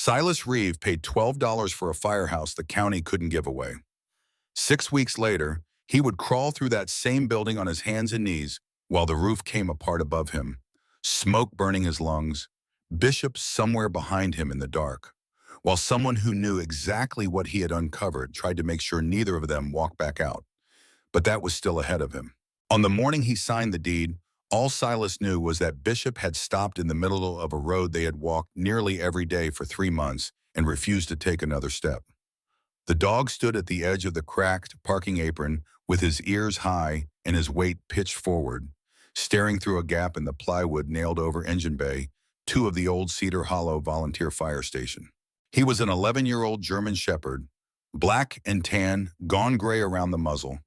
Silas Reeve paid $12 for a firehouse the county couldn't give away. 6 weeks later, he would crawl through that same building on his hands and knees while the roof came apart above him, smoke burning his lungs, Bishop somewhere behind him in the dark, while someone who knew exactly what he had uncovered tried to make sure neither of them walked back out. But that was still ahead of him. On the morning he signed the deed, all Silas knew was that Bishop had stopped in the middle of a road they had walked nearly every day for 3 months and refused to take another step. The dog stood at the edge of the cracked parking apron with his ears high and his weight pitched forward, staring through a gap in the plywood nailed over engine bay, two of the old Cedar Hollow volunteer fire station. He was an 11-year-old German Shepherd, black and tan, gone gray around the muzzle,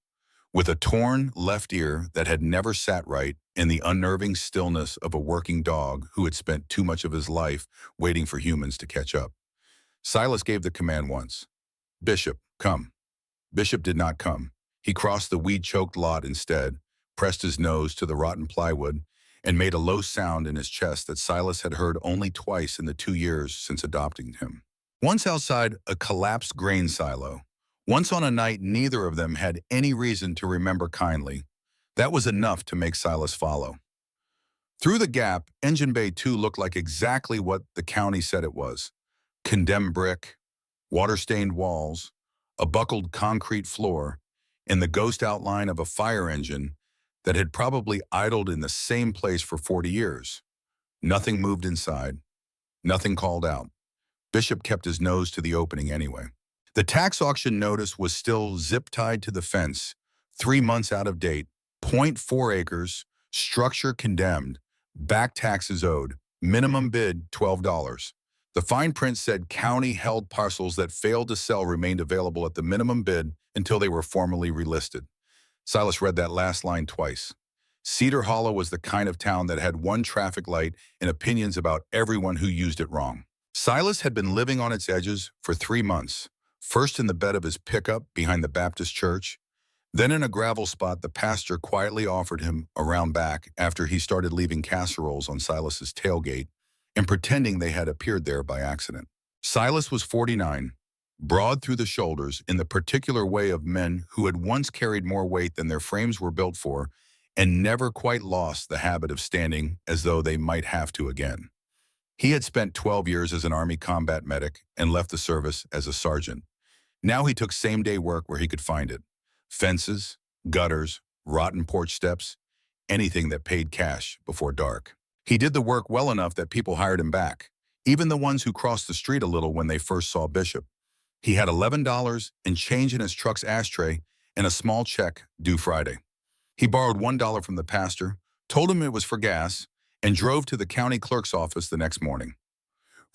with a torn left ear that had never sat right and the unnerving stillness of a working dog who had spent too much of his life waiting for humans to catch up. Silas gave the command once. "Bishop, come." Bishop did not come. He crossed the weed-choked lot instead, pressed his nose to the rotten plywood, and made a low sound in his chest that Silas had heard only twice in the 2 years since adopting him. Once outside a collapsed grain silo, once on a night neither of them had any reason to remember kindly, that was enough to make Silas follow. Through the gap, Engine Bay 2 looked like exactly what the county said it was: condemned brick, water-stained walls, a buckled concrete floor, and the ghost outline of a fire engine that had probably idled in the same place for 40 years. Nothing moved inside. Nothing called out. Bishop kept his nose to the opening anyway. The tax auction notice was still zip-tied to the fence, 3 months out of date, .4 acres, structure condemned, back taxes owed, minimum bid $12. The fine print said county-held parcels that failed to sell remained available at the minimum bid until they were formally relisted. Silas read that last line twice. Cedar Hollow was the kind of town that had one traffic light and opinions about everyone who used it wrong. Silas had been living on its edges for 3 months, first in the bed of his pickup behind the Baptist church, then in a gravel spot the pastor quietly offered him around back after he started leaving casseroles on Silas's tailgate and pretending they had appeared there by accident. Silas was 49, broad through the shoulders in the particular way of men who had once carried more weight than their frames were built for and never quite lost the habit of standing as though they might have to again. He had spent 12 years as an Army combat medic and left the service as a sergeant. Now he took same-day work where he could find it: fences, gutters, rotten porch steps, anything that paid cash before dark. He did the work well enough that people hired him back, even the ones who crossed the street a little when they first saw Bishop. He had $11 and change in his truck's ashtray and a small check due Friday. He borrowed $1 from the pastor, told him it was for gas, and drove to the county clerk's office the next morning.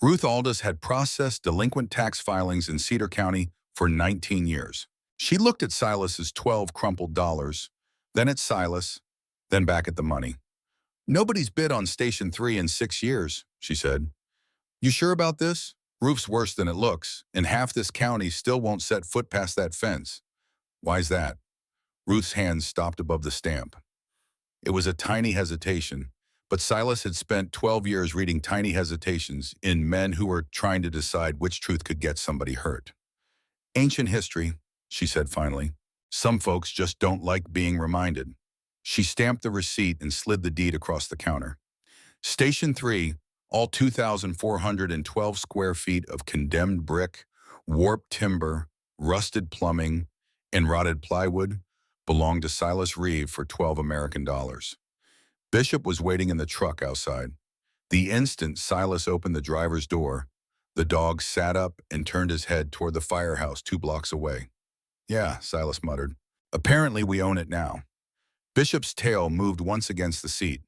Ruth Aldous had processed delinquent tax filings in Cedar County for 19 years. She looked at Silas's 12 crumpled dollars, then at Silas, then back at the money. "Nobody's bid on Station 3 in 6 years," she said. "You sure about this? Roof's worse than it looks, and half this county still won't set foot past that fence." "Why's that?" Ruth's hands stopped above the stamp. It was a tiny hesitation, but Silas had spent 12 years reading tiny hesitations in men who were trying to decide which truth could get somebody hurt. "Ancient history," she said finally. "Some folks just don't like being reminded." She stamped the receipt and slid the deed across the counter. Station 3, all 2,412 square feet of condemned brick, warped timber, rusted plumbing, and rotted plywood, belonged to Silas Reeve for $12 American. Bishop was waiting in the truck outside. The instant Silas opened the driver's door, the dog sat up and turned his head toward the firehouse 2 blocks away. "Yeah," Silas muttered. "Apparently we own it now." Bishop's tail moved once against the seat.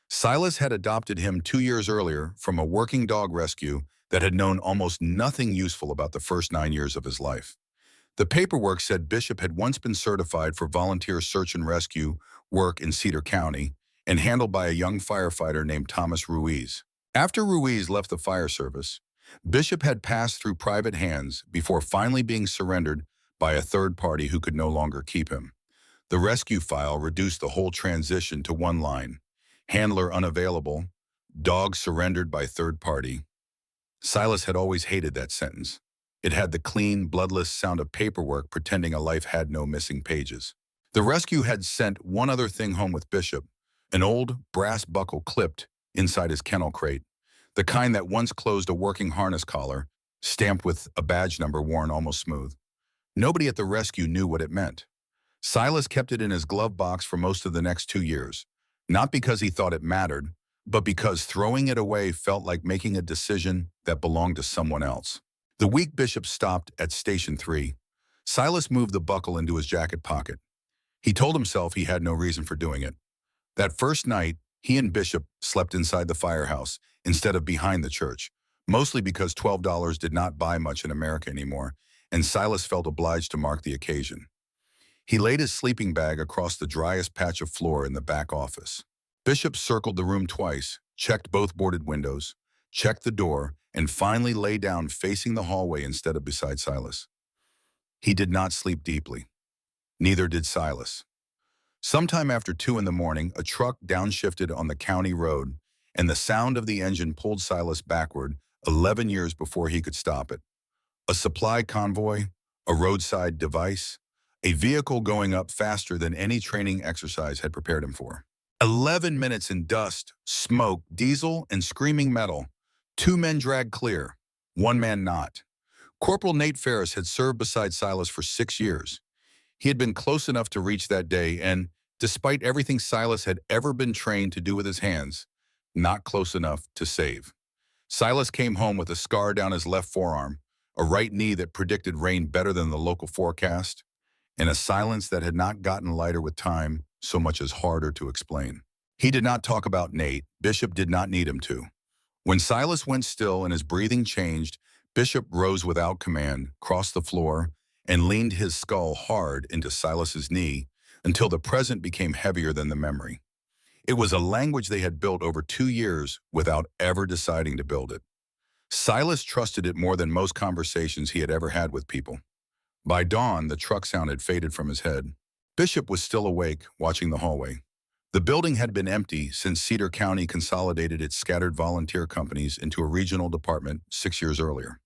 Silas had adopted him 2 years earlier from a working dog rescue that had known almost nothing useful about the first 9 years of his life. The paperwork said Bishop had once been certified for volunteer search and rescue work in Cedar County and handled by a young firefighter named Thomas Ruiz. After Ruiz left the fire service, Bishop had passed through private hands before finally being surrendered by a third party who could no longer keep him. The rescue file reduced the whole transition to one line: handler unavailable, dog surrendered by third party. Silas had always hated that sentence. It had the clean, bloodless sound of paperwork pretending a life had no missing pages. The rescue had sent one other thing home with Bishop, an old brass buckle clipped inside his kennel crate, the kind that once closed a working harness collar, stamped with a badge number worn almost smooth. Nobody at the rescue knew what it meant. Silas kept it in his glove box for most of the next 2 years, not because he thought it mattered, but because throwing it away felt like making a decision that belonged to someone else. The week Bishop stopped at Station 3, Silas moved the buckle into his jacket pocket. He told himself he had no reason for doing it. That first night, he and Bishop slept inside the firehouse instead of behind the church, mostly because $12 did not buy much in America anymore, and Silas felt obliged to mark the occasion. He laid his sleeping bag across the driest patch of floor in the back office. Bishop circled the room twice, checked both boarded windows, checked the door, and finally lay down facing the hallway instead of beside Silas. He did not sleep deeply. Neither did Silas. Sometime after 2 in the morning, a truck downshifted on the county road, and the sound of the engine pulled Silas backward 11 years before he could stop it. A supply convoy, a roadside device, a vehicle going up faster than any training exercise had prepared him for. 11 minutes in dust, smoke, diesel, and screaming metal. 2 men dragged clear, 1 man not. Corporal Nate Ferris had served beside Silas for 6 years. He had been close enough to reach that day and, despite everything Silas had ever been trained to do with his hands, not close enough to save. Silas came home with a scar down his left forearm, a right knee that predicted rain better than the local forecast, and a silence that had not gotten lighter with time, so much as harder to explain. He did not talk about Nate. Bishop did not need him to. When Silas went still and his breathing changed, Bishop rose without command, crossed the floor, and leaned his skull hard into Silas's knee until the present became heavier than the memory. It was a language they had built over 2 years without ever deciding to build it. Silas trusted it more than most conversations he had ever had with people. By dawn, the truck sound had faded from his head. Bishop was still awake, watching the hallway. The building had been empty since Cedar County consolidated its scattered volunteer companies into a regional department 6 years earlier.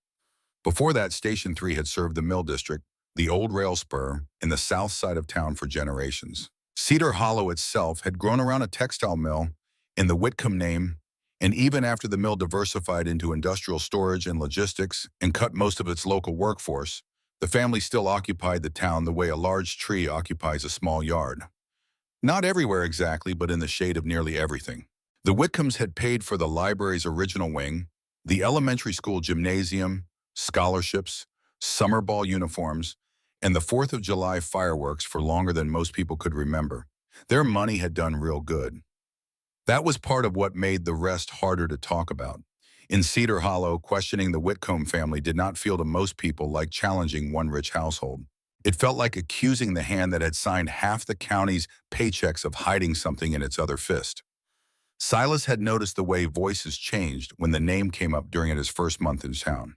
Before that, Station 3 had served the Mill District, the old rail spur, in the south side of town for generations. Cedar Hollow itself had grown around a textile mill in the Whitcomb name, and even after the mill diversified into industrial storage and logistics and cut most of its local workforce, the family still occupied the town the way a large tree occupies a small yard. Not everywhere exactly, but in the shade of nearly everything. The Whitcombs had paid for the library's original wing, the elementary school gymnasium, scholarships, summer ball uniforms, and the 4th of July fireworks for longer than most people could remember. Their money had done real good. That was part of what made the rest harder to talk about. In Cedar Hollow, questioning the Whitcomb family did not feel to most people like challenging one rich household. It felt like accusing the hand that had signed half the county's paychecks of hiding something in its other fist. Silas had noticed the way voices changed when the name came up during his first month in town.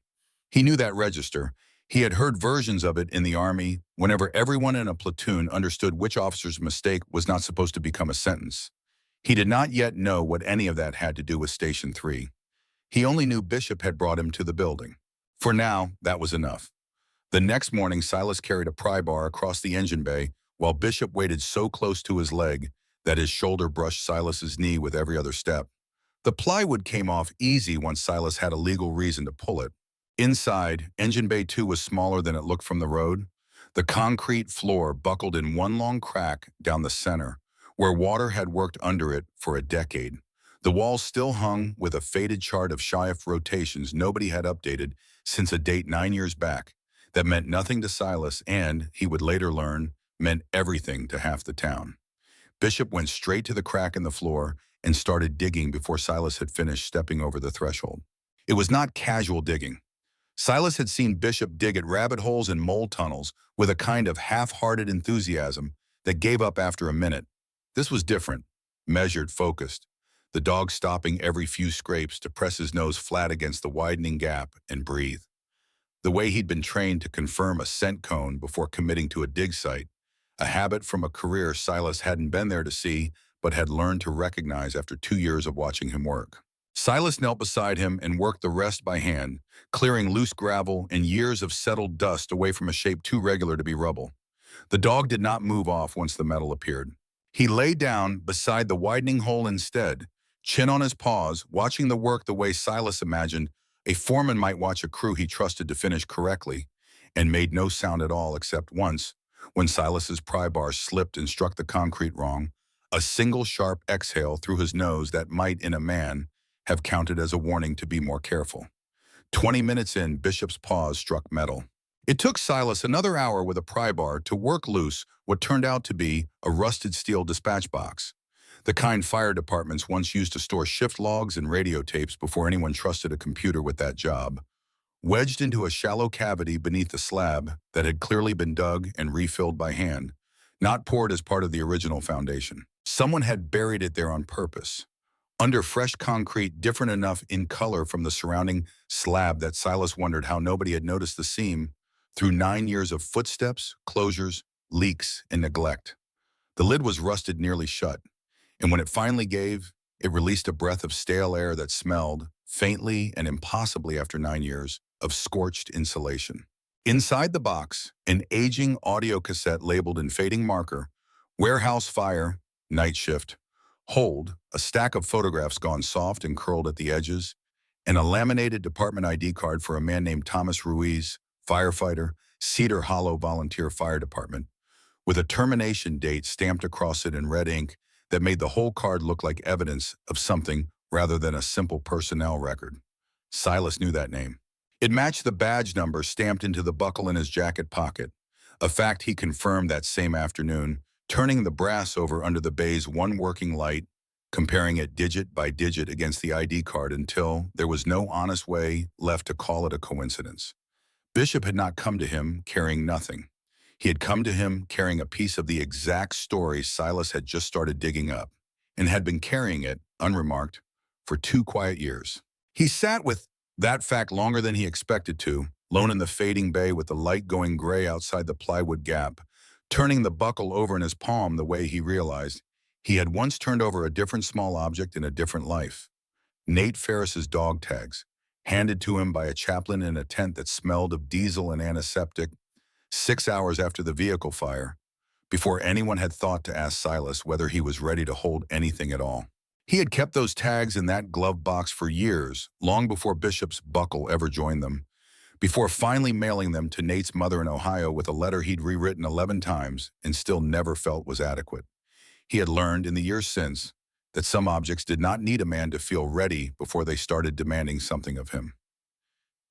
He knew that register. He had heard versions of it in the Army whenever everyone in a platoon understood which officer's mistake was not supposed to become a sentence. He did not yet know what any of that had to do with Station 3. He only knew Bishop had brought him to the building. For now, that was enough. The next morning, Silas carried a pry bar across the engine bay while Bishop waited so close to his leg that his shoulder brushed Silas's knee with every other step. The plywood came off easy once Silas had a legal reason to pull it. Inside, Engine Bay 2 was smaller than it looked from the road. The concrete floor buckled in one long crack down the center, where water had worked under it for a decade. The walls still hung with a faded chart of shift rotations nobody had updated since a date 9 years back that meant nothing to Silas and, he would later learn, meant everything to half the town. Bishop went straight to the crack in the floor and started digging before Silas had finished stepping over the threshold. It was not casual digging. Silas had seen Bishop dig at rabbit holes and mole tunnels with a kind of half-hearted enthusiasm that gave up after a minute. This was different, measured, focused, the dog stopping every few scrapes to press his nose flat against the widening gap and breathe. The way he'd been trained to confirm a scent cone before committing to a dig site, a habit from a career Silas hadn't been there to see but had learned to recognize after 2 years of watching him work. Silas knelt beside him and worked the rest by hand, clearing loose gravel and years of settled dust away from a shape too regular to be rubble. The dog did not move off once the metal appeared. He lay down beside the widening hole instead, chin on his paws, watching the work the way Silas imagined a foreman might watch a crew he trusted to finish correctly, and made no sound at all except once, when Silas's pry bar slipped and struck the concrete wrong, a single sharp exhale through his nose that might, in a man, have counted as a warning to be more careful. 20 minutes in, Bishop's paws struck metal. It took Silas another hour with a pry bar to work loose what turned out to be a rusted steel dispatch box, the kind fire departments once used to store shift logs and radio tapes before anyone trusted a computer with that job. Wedged into a shallow cavity beneath the slab that had clearly been dug and refilled by hand, not poured as part of the original foundation. Someone had buried it there on purpose, under fresh concrete different enough in color from the surrounding slab that Silas wondered how nobody had noticed the seam through 9 years of footsteps, closures, leaks, and neglect. The lid was rusted nearly shut, and when it finally gave, it released a breath of stale air that smelled, faintly and impossibly after 9 years, of scorched insulation. Inside the box, an aging audio cassette labeled in fading marker, "Warehouse Fire, Night Shift," hold, a stack of photographs gone soft and curled at the edges, and a laminated department ID card for a man named Thomas Ruiz, firefighter, Cedar Hollow Volunteer Fire Department, with a termination date stamped across it in red ink that made the whole card look like evidence of something rather than a simple personnel record. Silas knew that name. It matched the badge number stamped into the buckle in his jacket pocket, a fact he confirmed that same afternoon, turning the brass over under the bay's one working light, comparing it digit by digit against the ID card until there was no honest way left to call it a coincidence. Bishop had not come to him carrying nothing. He had come to him carrying a piece of the exact story Silas had just started digging up, and had been carrying it, unremarked, for 2 quiet years. He sat with that fact longer than he expected to, lone in the fading bay with the light going gray outside the plywood gap, turning the buckle over in his palm the way he realized he had once turned over a different small object in a different life. Nate Ferris's dog tags, handed to him by a chaplain in a tent that smelled of diesel and antiseptic 6 hours after the vehicle fire, before anyone had thought to ask Silas whether he was ready to hold anything at all. He had kept those tags in that glove box for years, long before Bishop's buckle ever joined them, before finally mailing them to Nate's mother in Ohio with a letter he'd rewritten 11 times and still never felt was adequate. He had learned in the years since that some objects did not need a man to feel ready before they started demanding something of him.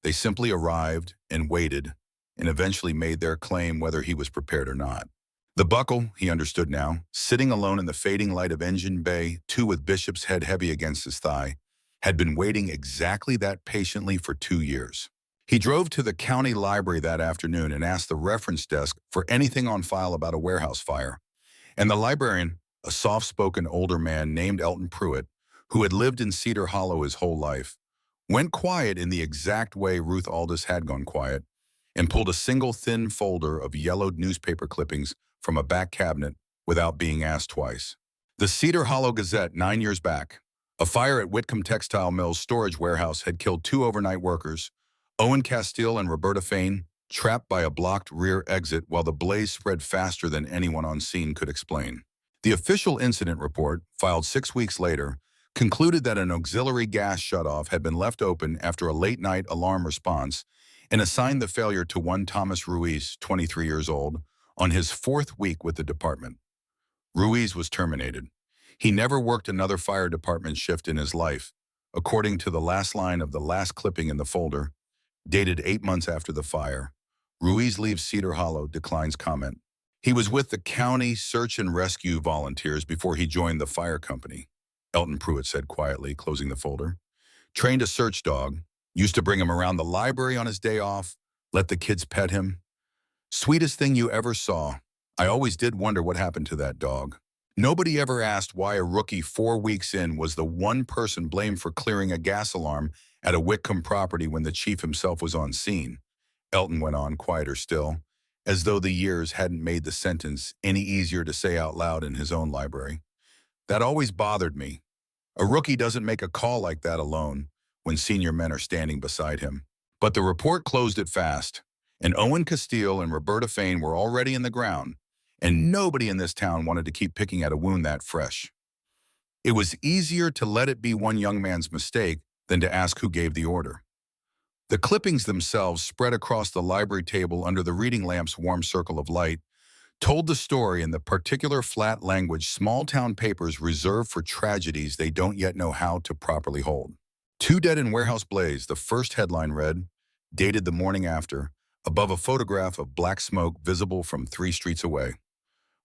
They simply arrived and waited and eventually made their claim whether he was prepared or not. The buckle, he understood now, sitting alone in the fading light of Engine Bay, too with Bishop's head heavy against his thigh, had been waiting exactly that patiently for 2 years. He drove to the county library that afternoon and asked the reference desk for anything on file about a warehouse fire. And the librarian, a soft-spoken older man named Elton Pruitt, who had lived in Cedar Hollow his whole life, went quiet in the exact way Ruth Aldis had gone quiet, and pulled a single thin folder of yellowed newspaper clippings from a back cabinet without being asked twice. The Cedar Hollow Gazette 9 years back. A fire at Whitcomb Textile Mill's storage warehouse had killed 2 overnight workers, Owen Castile and Roberta Fain, trapped by a blocked rear exit while the blaze spread faster than anyone on scene could explain. The official incident report, filed 6 weeks later, concluded that an auxiliary gas shutoff had been left open after a late-night alarm response and assigned the failure to one Thomas Ruiz, 23 years old, on his 4th week with the department. Ruiz was terminated. He never worked another fire department shift in his life, according to the last line of the last clipping in the folder, dated 8 months after the fire. Ruiz leaves Cedar Hollow, declines comment. He was with the county search and rescue volunteers before he joined the fire company, Elton Pruitt said quietly, closing the folder. Trained a search dog, used to bring him around the library on his day off, let the kids pet him. Sweetest thing you ever saw. I always did wonder what happened to that dog. Nobody ever asked why a rookie 4 weeks in was the one person blamed for clearing a gas alarm at a Whitcomb property when the chief himself was on scene. Elton went on, quieter still, as though the years hadn't made the sentence any easier to say out loud in his own library. That always bothered me. A rookie doesn't make a call like that alone when senior men are standing beside him. But the report closed it fast, and Owen Castile and Roberta Fain were already in the ground, and nobody in this town wanted to keep picking at a wound that fresh. It was easier to let it be one young man's mistake than to ask who gave the order. The clippings themselves, spread across the library table under the reading lamp's warm circle of light, told the story in the particular flat language small-town papers reserve for tragedies they don't yet know how to properly hold. Two dead in warehouse blaze, the first headline read, dated the morning after, above a photograph of black smoke visible from 3 streets away.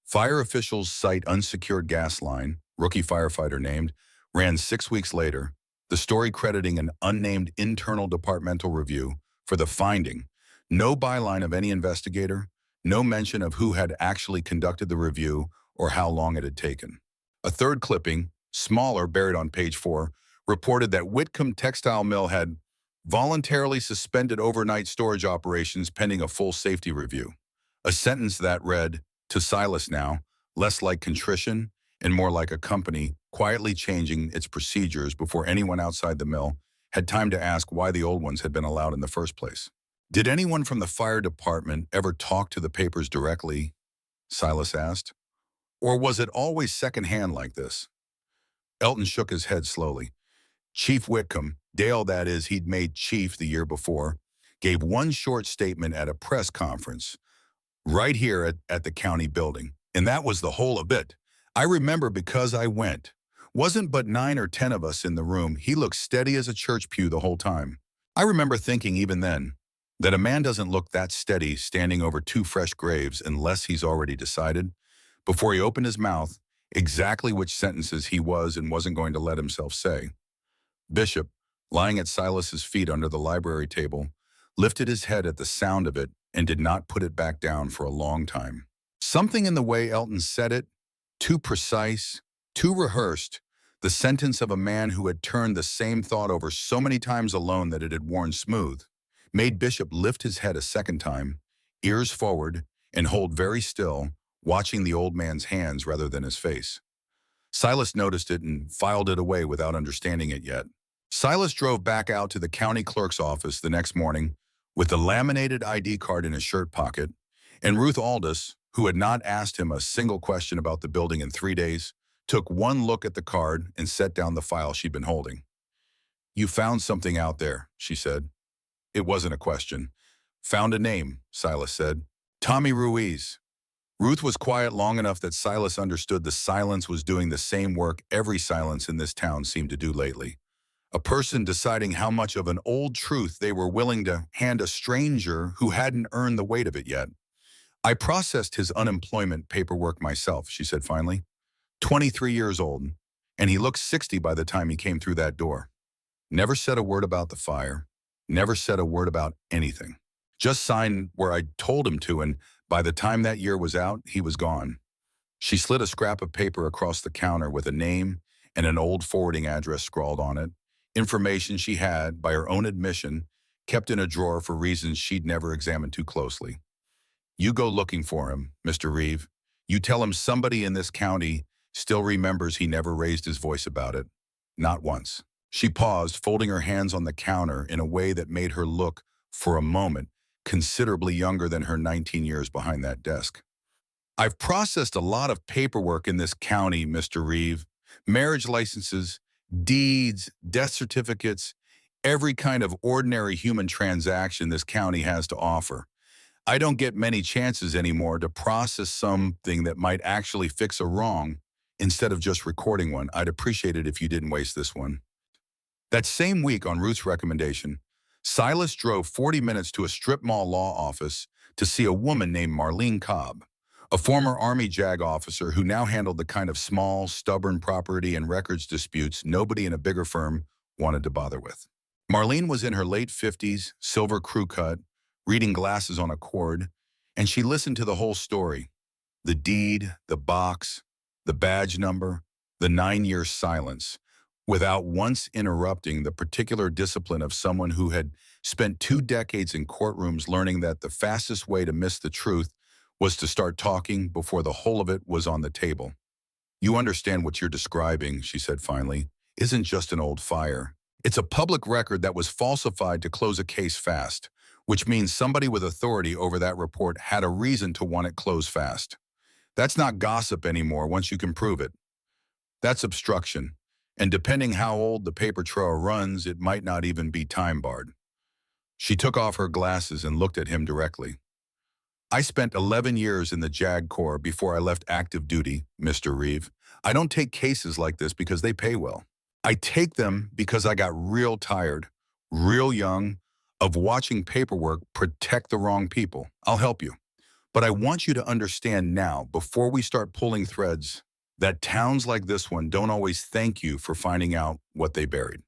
Fire officials cite unsecured gas line, rookie firefighter named, ran 6 weeks later, the story crediting an unnamed internal departmental review for the finding, no byline of any investigator, no mention of who had actually conducted the review or how long it had taken. A third clipping, smaller, buried on page 4, reported that Whitcomb Textile Mill had voluntarily suspended overnight storage operations pending a full safety review. A sentence that read, to Silas now, less like contrition and more like a company quietly changing its procedures before anyone outside the mill had time to ask why the old ones had been allowed in the first place. Did anyone from the fire department ever talk to the papers directly? Silas asked. Or was it always secondhand like this? Elton shook his head slowly. Chief Whitcomb, Dale that is, he'd made chief the year before, gave one short statement at a press conference, right here at the county building. And that was the whole of it. I remember because I went. Wasn't but 9 or 10 of us in the room. He looked steady as a church pew the whole time. I remember thinking even then that a man doesn't look that steady standing over 2 fresh graves unless he's already decided, before he opened his mouth, exactly which sentences he was and wasn't going to let himself say. Bishop, lying at Silas's feet under the library table, lifted his head at the sound of it and did not put it back down for a long time. Something in the way Elton said it, too precise, too rehearsed, the sentence of a man who had turned the same thought over so many times alone that it had worn smooth, made Bishop lift his head a second time, ears forward, and hold very still, watching the old man's hands rather than his face. Silas noticed it and filed it away without understanding it yet. Silas drove back out to the county clerk's office the next morning with the laminated ID card in his shirt pocket, and Ruth Aldous, who had not asked him a single question about the building in 3 days, took one look at the card and set down the file she'd been holding. You found something out there, she said. It wasn't a question. Found a name, Silas said. Tommy Ruiz. Ruth was quiet long enough that Silas understood the silence was doing the same work every silence in this town seemed to do lately. A person deciding how much of an old truth they were willing to hand a stranger who hadn't earned the weight of it yet. I processed his unemployment paperwork myself, she said finally. 23 years old, and he looked 60 by the time he came through that door. Never said a word about the fire, never said a word about anything. Just signed where I told him to, and by the time that year was out, he was gone. She slid a scrap of paper across the counter with a name and an old forwarding address scrawled on it, information she had, by her own admission, kept in a drawer for reasons she'd never examined too closely. You go looking for him, Mr. Reeve. You tell him somebody in this county still remembers he never raised his voice about it. Not once. She paused, folding her hands on the counter in a way that made her look, for a moment, considerably younger than her 19 years behind that desk. I've processed a lot of paperwork in this county, Mr. Reeve. Marriage licenses, deeds, death certificates, every kind of ordinary human transaction this county has to offer. I don't get many chances anymore to process something that might actually fix a wrong instead of just recording one. I'd appreciate it if you didn't waste this one. That same week, on Ruth's recommendation, Silas drove 40 minutes to a strip mall law office to see a woman named Marlene Cobb, a former Army JAG officer who now handled the kind of small, stubborn property and records disputes nobody in a bigger firm wanted to bother with. Marlene was in her late 50s, silver crew cut, reading glasses on a cord, and she listened to the whole story. The deed, the box, the badge number, the 9-year silence, without once interrupting the particular discipline of someone who had spent 2 decades in courtrooms learning that the fastest way to miss the truth was to start talking before the whole of it was on the table. You understand what you're describing, she said finally. isn't just an old fire. It's a public record that was falsified to close a case fast, which means somebody with authority over that report had a reason to want it closed fast. That's not gossip anymore once you can prove it. That's obstruction. And depending how old the paper trail runs, it might not even be time-barred. She took off her glasses and looked at him directly. I spent 11 years in the JAG Corps before I left active duty, Mr. Reeve. I don't take cases like this because they pay well. I take them because I got real tired, real young, of watching paperwork protect the wrong people. I'll help you. But I want you to understand now, before we start pulling threads, that towns like this one don't always thank you for finding out what they buried.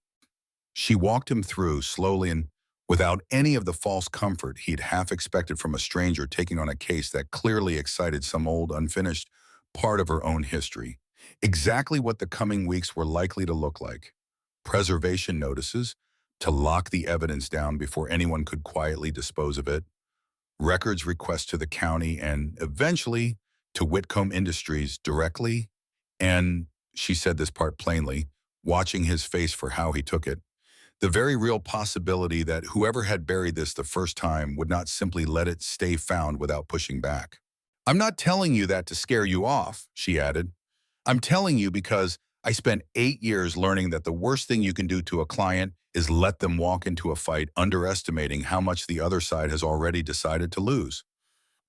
She walked him through slowly and without any of the false comfort he'd half expected from a stranger taking on a case that clearly excited some old, unfinished part of her own history. Exactly what the coming weeks were likely to look like. Preservation notices to lock the evidence down before anyone could quietly dispose of it. Records requests to the county and eventually to Whitcomb Industries directly. And she said this part plainly, watching his face for how he took it. The very real possibility that whoever had buried this the first time would not simply let it stay found without pushing back. I'm not telling you that to scare you off, she added. I'm telling you because I spent 8 years learning that the worst thing you can do to a client is let them walk into a fight underestimating how much the other side has already decided to lose.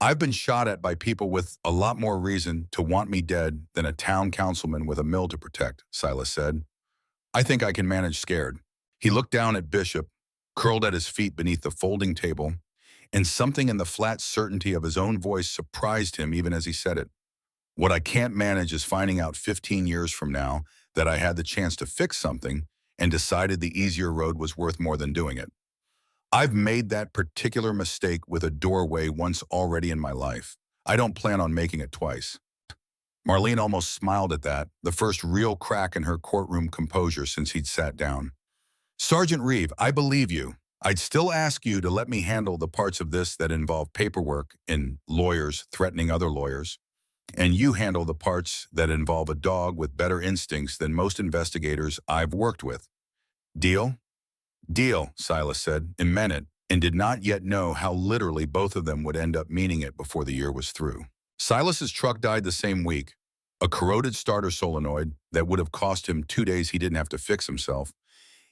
I've been shot at by people with a lot more reason to want me dead than a town councilman with a mill to protect, Silas said. I think I can manage scared. He looked down at Bishop, curled at his feet beneath the folding table, and something in the flat certainty of his own voice surprised him even as he said it. What I can't manage is finding out 15 years from now that I had the chance to fix something and decided the easier road was worth more than doing it. I've made that particular mistake with a doorway once already in my life. I don't plan on making it twice. Marlene almost smiled at that, the first real crack in her courtroom composure since he'd sat down. Sergeant Reeve, I believe you. I'd still ask you to let me handle the parts of this that involve paperwork and lawyers threatening other lawyers. And you handle the parts that involve a dog with better instincts than most investigators I've worked with. Deal? Deal, Silas said, and meant it, and did not yet know how literally both of them would end up meaning it before the year was through. Silas's truck died the same week, a corroded starter solenoid that would have cost him 2 days he didn't have to fix himself.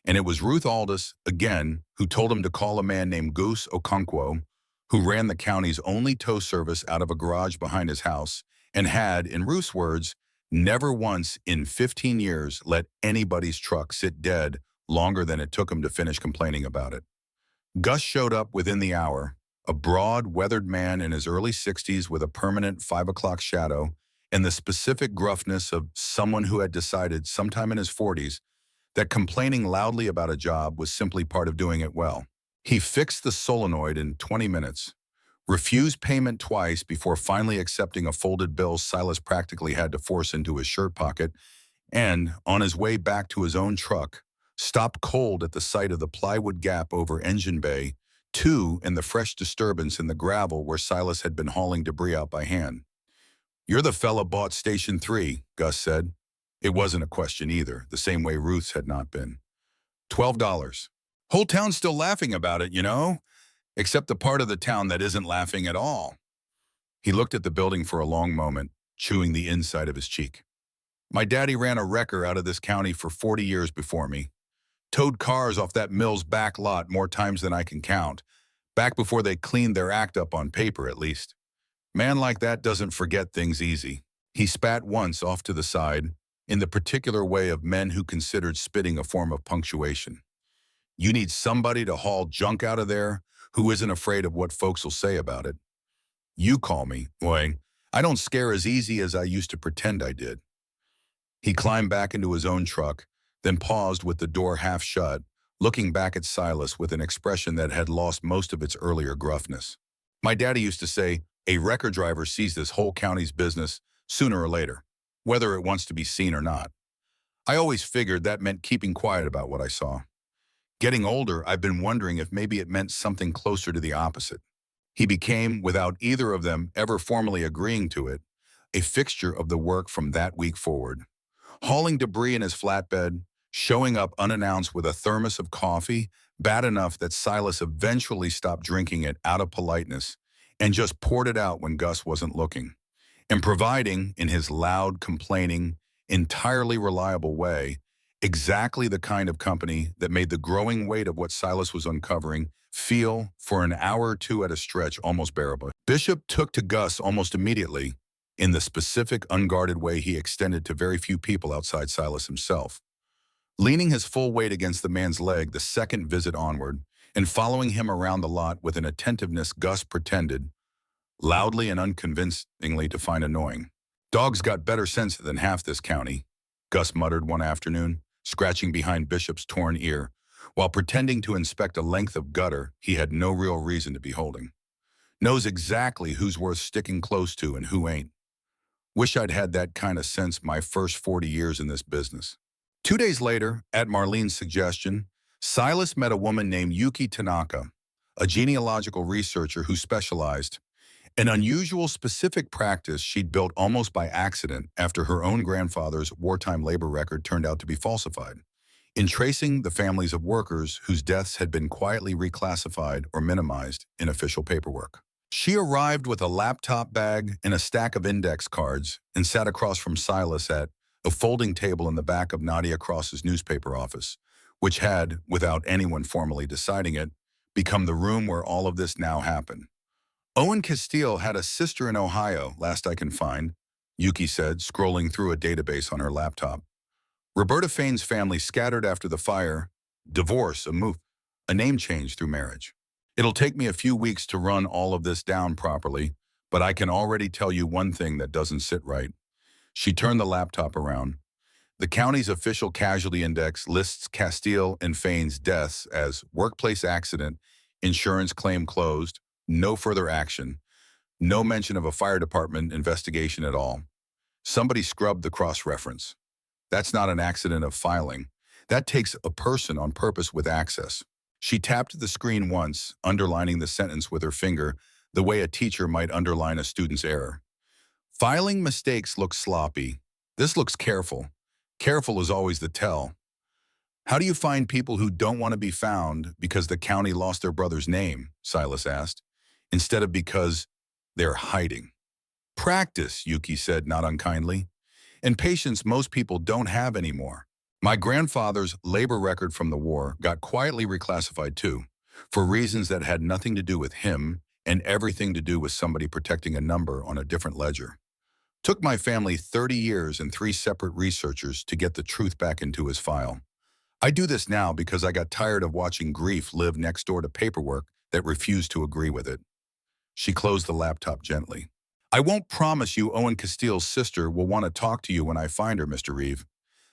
And it was Ruth Aldous, again, who told him to call a man named Goose Okonkwo, who ran the county's only tow service out of a garage behind his house, and had, in Ruth's words, never once in 15 years let anybody's truck sit dead longer than it took him to finish complaining about it. Gus showed up within the hour, a broad, weathered man in his early 60s with a permanent 5 o'clock shadow and the specific gruffness of someone who had decided sometime in his 40s that complaining loudly about a job was simply part of doing it well. He fixed the solenoid in 20 minutes, refused payment twice before finally accepting a folded bill Silas practically had to force into his shirt pocket, and, on his way back to his own truck, stopped cold at the sight of the plywood gap over engine bay, 2 in the fresh disturbance in the gravel where Silas had been hauling debris out by hand. "You're the fella bought Station 3, Gus said. It wasn't a question either, the same way Ruth's had not been. $12. Whole town's still laughing about it, you know? Except the part of the town that isn't laughing at all." He looked at the building for a long moment, chewing the inside of his cheek. "My daddy ran a wrecker out of this county for 40 years before me. Towed cars off that mill's back lot more times than I can count, back before they cleaned their act up on paper at least. Man like that doesn't forget things easy." He spat once off to the side, in the particular way of men who considered spitting a form of punctuation. You need somebody to haul junk out of there who isn't afraid of what folks will say about it. You call me, boy. I don't scare as easy as I used to pretend I did. He climbed back into his own truck, then paused with the door half shut, looking back at Silas with an expression that had lost most of its earlier gruffness. "My daddy used to say, a wrecker driver sees this whole county's business sooner or later, whether it wants to be seen or not. I always figured that meant keeping quiet about what I saw. Getting older, I've been wondering if maybe it meant something closer to the opposite." He became, without either of them ever formally agreeing to it, a fixture of the work from that week forward. Hauling debris in his flatbed, showing up unannounced with a thermos of coffee, bad enough that Silas eventually stopped drinking it out of politeness and just poured it out when Gus wasn't looking, and providing, in his loud, complaining, entirely reliable way, exactly the kind of company that made the growing weight of what Silas was uncovering feel, for an hour or two at a stretch, almost bearable. Bishop took to Gus almost immediately, in the specific, unguarded way he extended to very few people outside Silas himself. Leaning his full weight against the man's leg the second visit onward, and following him around the lot with an attentiveness Gus pretended, loudly and unconvincingly, to find annoying. "Dog's got better sense than half this county," Gus muttered one afternoon, scratching behind Bishop's torn ear, while pretending to inspect a length of gutter he had no real reason to be holding. "Knows exactly who's worth sticking close to and who ain't. Wish I'd had that kind of sense my first 40 years in this business." 2 days later, at Marlene's suggestion, Silas met a woman named Yuki Tanaka, a genealogical researcher who specialized, an unusual specific practice she'd built almost by accident after her own grandfather's wartime labor record turned out to be falsified, in tracing the families of workers whose deaths had been quietly reclassified or minimized in official paperwork. She arrived with a laptop bag and a stack of index cards and sat across from Silas at a folding table in the back of Nadia Cross's newspaper office, which had, without anyone formally deciding it, become the room where all of this now happened. "Owen Castile had a sister in Ohio, last I can find," Yuki said, scrolling through a database on her laptop. "Roberta Fane's family scattered after the fire, divorce, a name change through marriage. It'll take me a few weeks to run all of this down properly, but I can already tell you one thing that doesn't sit right." She turned the laptop around. "The county's official casualty index lists Castile and Fane's deaths as workplace accident, insurance claim closed, no further action, no mention of a fire department investigation at all. Somebody scrubbed the cross-reference. That's not an accident of filing. That takes a person on purpose with access." She tapped the screen once, underlining the sentence with her finger, the way a teacher might underline a student's error. "Filing mistakes look sloppy. This looks careful. Careful is always the tell. How do you find people who don't want to be found because the county lost their brother's name?" Silas asked, "instead of because they're hiding?" "Practice," Yuki said, not unkindly. "And patience most people don't have anymore. My grandfather's labor record from the war got quietly reclassified too, for reasons that had nothing to do with him and everything to do with somebody protecting a number on a different ledger. Took my family 30 years and 3 separate researchers to get the truth back into his file. I do this now because I got tired of watching grief live next door to paperwork that refused to agree with it." She closed the laptop gently. "I won't promise you Owen Castile's sister will want to talk to you when I find her, Mr. Reeve.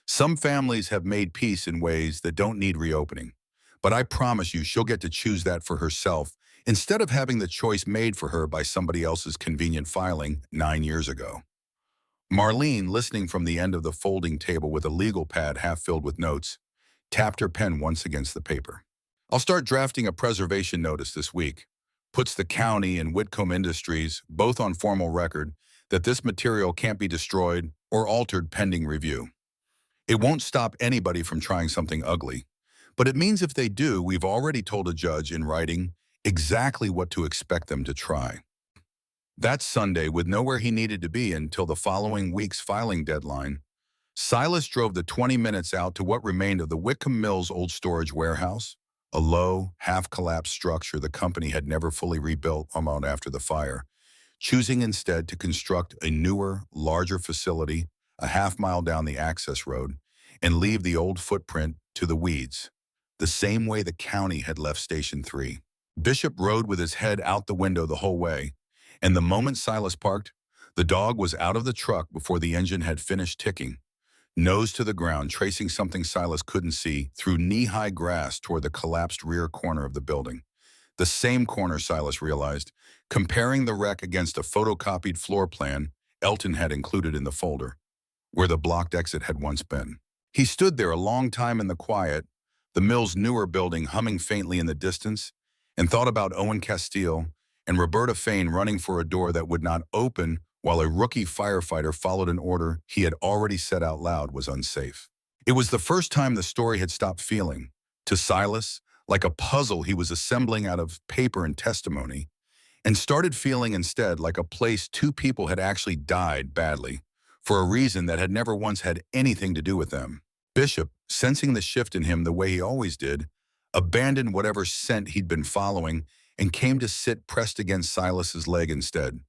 Some families have made peace in ways that don't need reopening. But I promise you she'll get to choose that for herself instead of having the choice made for her by somebody else's convenient filing 9 years ago." Marlene, listening from the end of the folding table with a legal pad half filled with notes, tapped her pen once against the paper. "I'll start drafting a preservation notice this week. Puts the county and Whitcomb Industries both on formal record that this material can't be destroyed or altered pending review. It won't stop anybody from trying something ugly, but it means if they do, we've already told a judge in writing exactly what to expect them to try." That Sunday, with nowhere he needed to be until the following week's filing deadline, Silas drove the 20 minutes out to what remained of the Whitcomb Mills old storage warehouse, a low, half-collapsed structure the company had never fully rebuilt almost after the fire, choosing instead to construct a newer, larger facility a half-mile down the access road and leave the old footprint to the weeds, the same way the county had left Station 3. Bishop rode with his head out the window the whole way, and the moment Silas parked, the dog was out of the truck before the engine had finished ticking, nose to the ground, tracing something Silas couldn't see through knee-high grass toward the collapsed rear corner of the building. The same corner, Silas realized, comparing the wreck against a photocopied floor plan Elton had included in the folder, where the blocked exit had once been. He stood there a long time in the quiet, the mill's newer building humming faintly in the distance, and thought about Owen Castile and Roberta Fane running for a door that would not open while a rookie firefighter followed an order he had already said out loud was unsafe. It was the first time the story had stopped feeling, to Silas, like a puzzle he was assembling out of paper and testimony, and started feeling instead like a place two people had actually died badly, for a reason that had never once had anything to do with them. Bishop, sensing the shift in him the way he always did, abandoned whatever scent he'd been following and came to sit pressed against Silas's leg instead.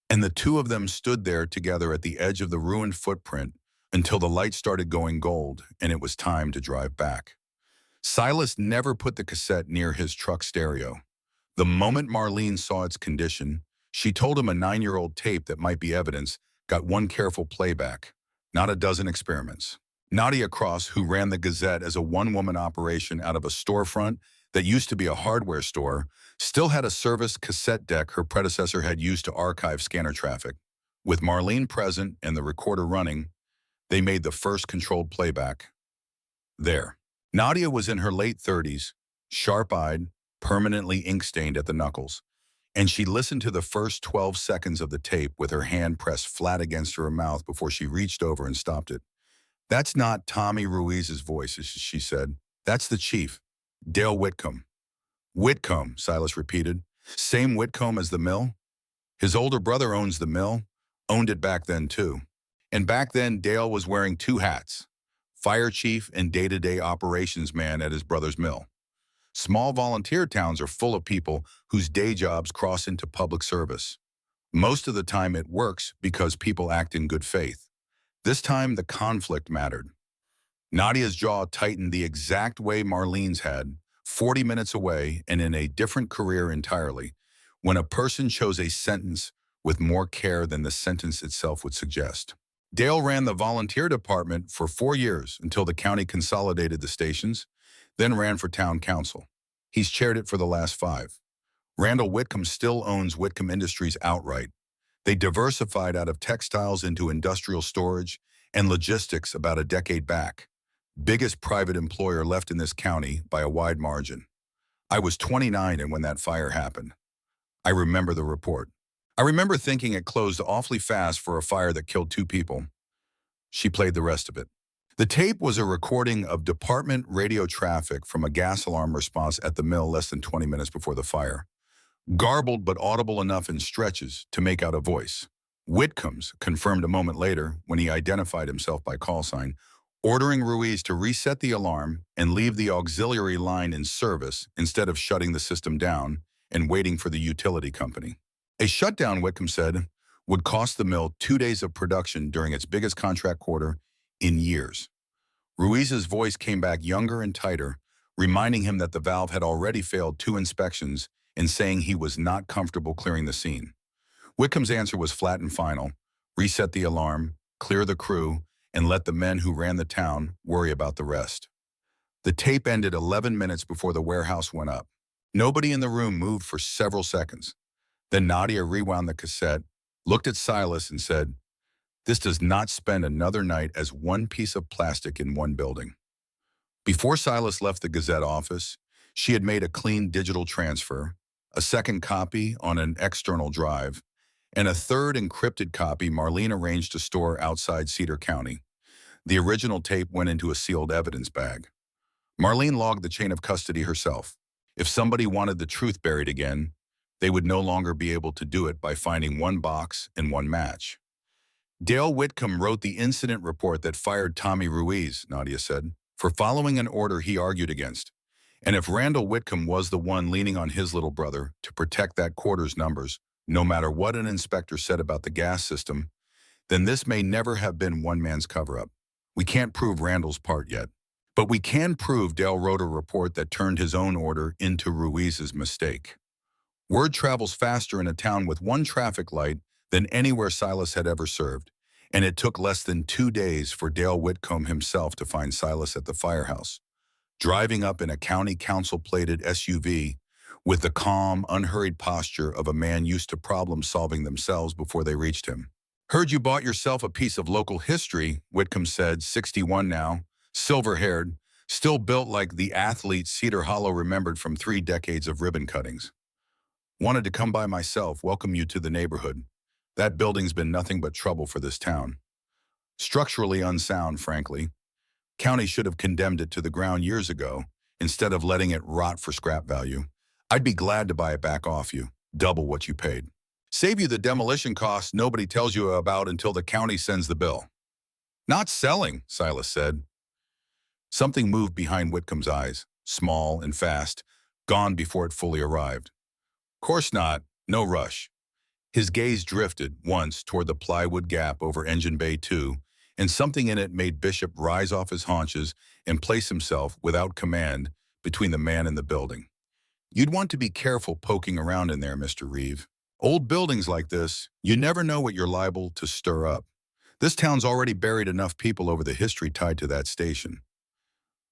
And the two of them stood there together at the edge of the ruined footprint until the light started going gold and it was time to drive back. Silas never put the cassette near his truck stereo. The moment Marlene saw its condition, she told him a 9-year-old tape that might be evidence got one careful playback, not a dozen experiments. Nadia Cross, who ran the Gazette as a one-woman operation out of a storefront that used to be a hardware store, still had a service cassette deck her predecessor had used to archive scanner traffic. With Marlene present and the recorder running, they made the first controlled playback. There. Nadia was in her late 30s, sharp-eyed, permanently ink-stained at the knuckles, and she listened to the first 12 seconds of the tape with her hand pressed flat against her mouth before she reached over and stopped it. "That's not Tommy Ruiz's voice," she said. "That's the chief, Dale Whitcomb." "Whitcomb," Silas repeated. "Same Whitcomb as the mill?" "His older brother owns the mill, owned it back then too. And back then Dale was wearing two hats, fire chief and day-to-day operations man at his brother's mill. Small volunteer towns are full of people whose day jobs cross into public service. Most of the time it works because people act in good faith. This time the conflict mattered." Nadia's jaw tightened the exact way Marlene's had, 40 minutes away and in a different career entirely, when a person chose a sentence with more care than the sentence itself would suggest. Dale ran the volunteer department for 4 years until the county consolidated the stations, then ran for town council. He's chaired it for the last 5. Randall Whitcomb still owns Whitcomb Industries outright. They diversified out of textiles into industrial storage and logistics about a decade back. Biggest private employer left in this county by a wide margin. I was 29 and when that fire happened. I remember the report. I remember thinking it closed awfully fast for a fire that killed 2 people. She played the rest of it. The tape was a recording of department radio traffic from a gas alarm response at the mill less than 20 minutes before the fire. Garbled but audible enough in stretches to make out a voice. Whitcomb's confirmed a moment later when he identified himself by call sign, ordering Ruiz to reset the alarm and leave the auxiliary line in service instead of shutting the system down and waiting for the utility company. A shutdown, Whitcomb said, would cost the mill 2 days of production during its biggest contract quarter in years. Ruiz's voice came back younger and tighter, reminding him that the valve had already failed 2 inspections and saying he was not comfortable clearing the scene. Whitcomb's answer was flat and final: reset the alarm, clear the crew, and let the men who ran the town worry about the rest. The tape ended 11 minutes before the warehouse went up. Nobody in the room moved for several seconds. Then Nadia rewound the cassette, looked at Silas and said, "This does not spend another night as one piece of plastic in one building." Before Silas left the Gazette office, she had made a clean digital transfer, a second copy on an external drive, and a third encrypted copy Marlene arranged to store outside Cedar County. The original tape went into a sealed evidence bag. Marlene logged the chain of custody herself. If somebody wanted the truth buried again, they would no longer be able to do it by finding one box and one match. "Dale Whitcomb wrote the incident report that fired Tommy Ruiz," Nadia said, "for following an order he argued against. And if Randall Whitcomb was the one leaning on his little brother to protect that quarter's numbers, no matter what an inspector said about the gas system, then this may never have been one man's cover-up. We can't prove Randall's part yet. But we can prove Dale wrote a report that turned his own order into Ruiz's mistake." Word travels faster in a town with one traffic light than anywhere Silas had ever served, and it took less than 2 days for Dale Whitcomb himself to find Silas at the firehouse, driving up in a county council-plated SUV with the calm, unhurried posture of a man used to problem-solving themselves before they reached him. "Heard you bought yourself a piece of local history," Whitcomb said, 61 now, silver-haired, still built like the athlete Cedar Hollow remembered from 3 decades of ribbon cuttings. "Wanted to come by myself, welcome you to the neighborhood. That building's been nothing but trouble for this town. Structurally unsound, frankly. County should have condemned it to the ground years ago, instead of letting it rot for scrap value. I'd be glad to buy it back off you, double what you paid. Save you the demolition costs nobody tells you about until the county sends the bill. Not selling, Silas said. Something moved behind Whitcomb's eyes, small and fast, gone before it fully arrived. Course not, no rush. His gaze drifted once toward the plywood gap over Engine Bay 2, and something in it made Bishop rise off his haunches and place himself, without command, between the man and the building. You'd want to be careful poking around in there, Mr. Reeve. Old buildings like this, you never know what you're liable to stir up. This town's already buried enough people over the history tied to that station.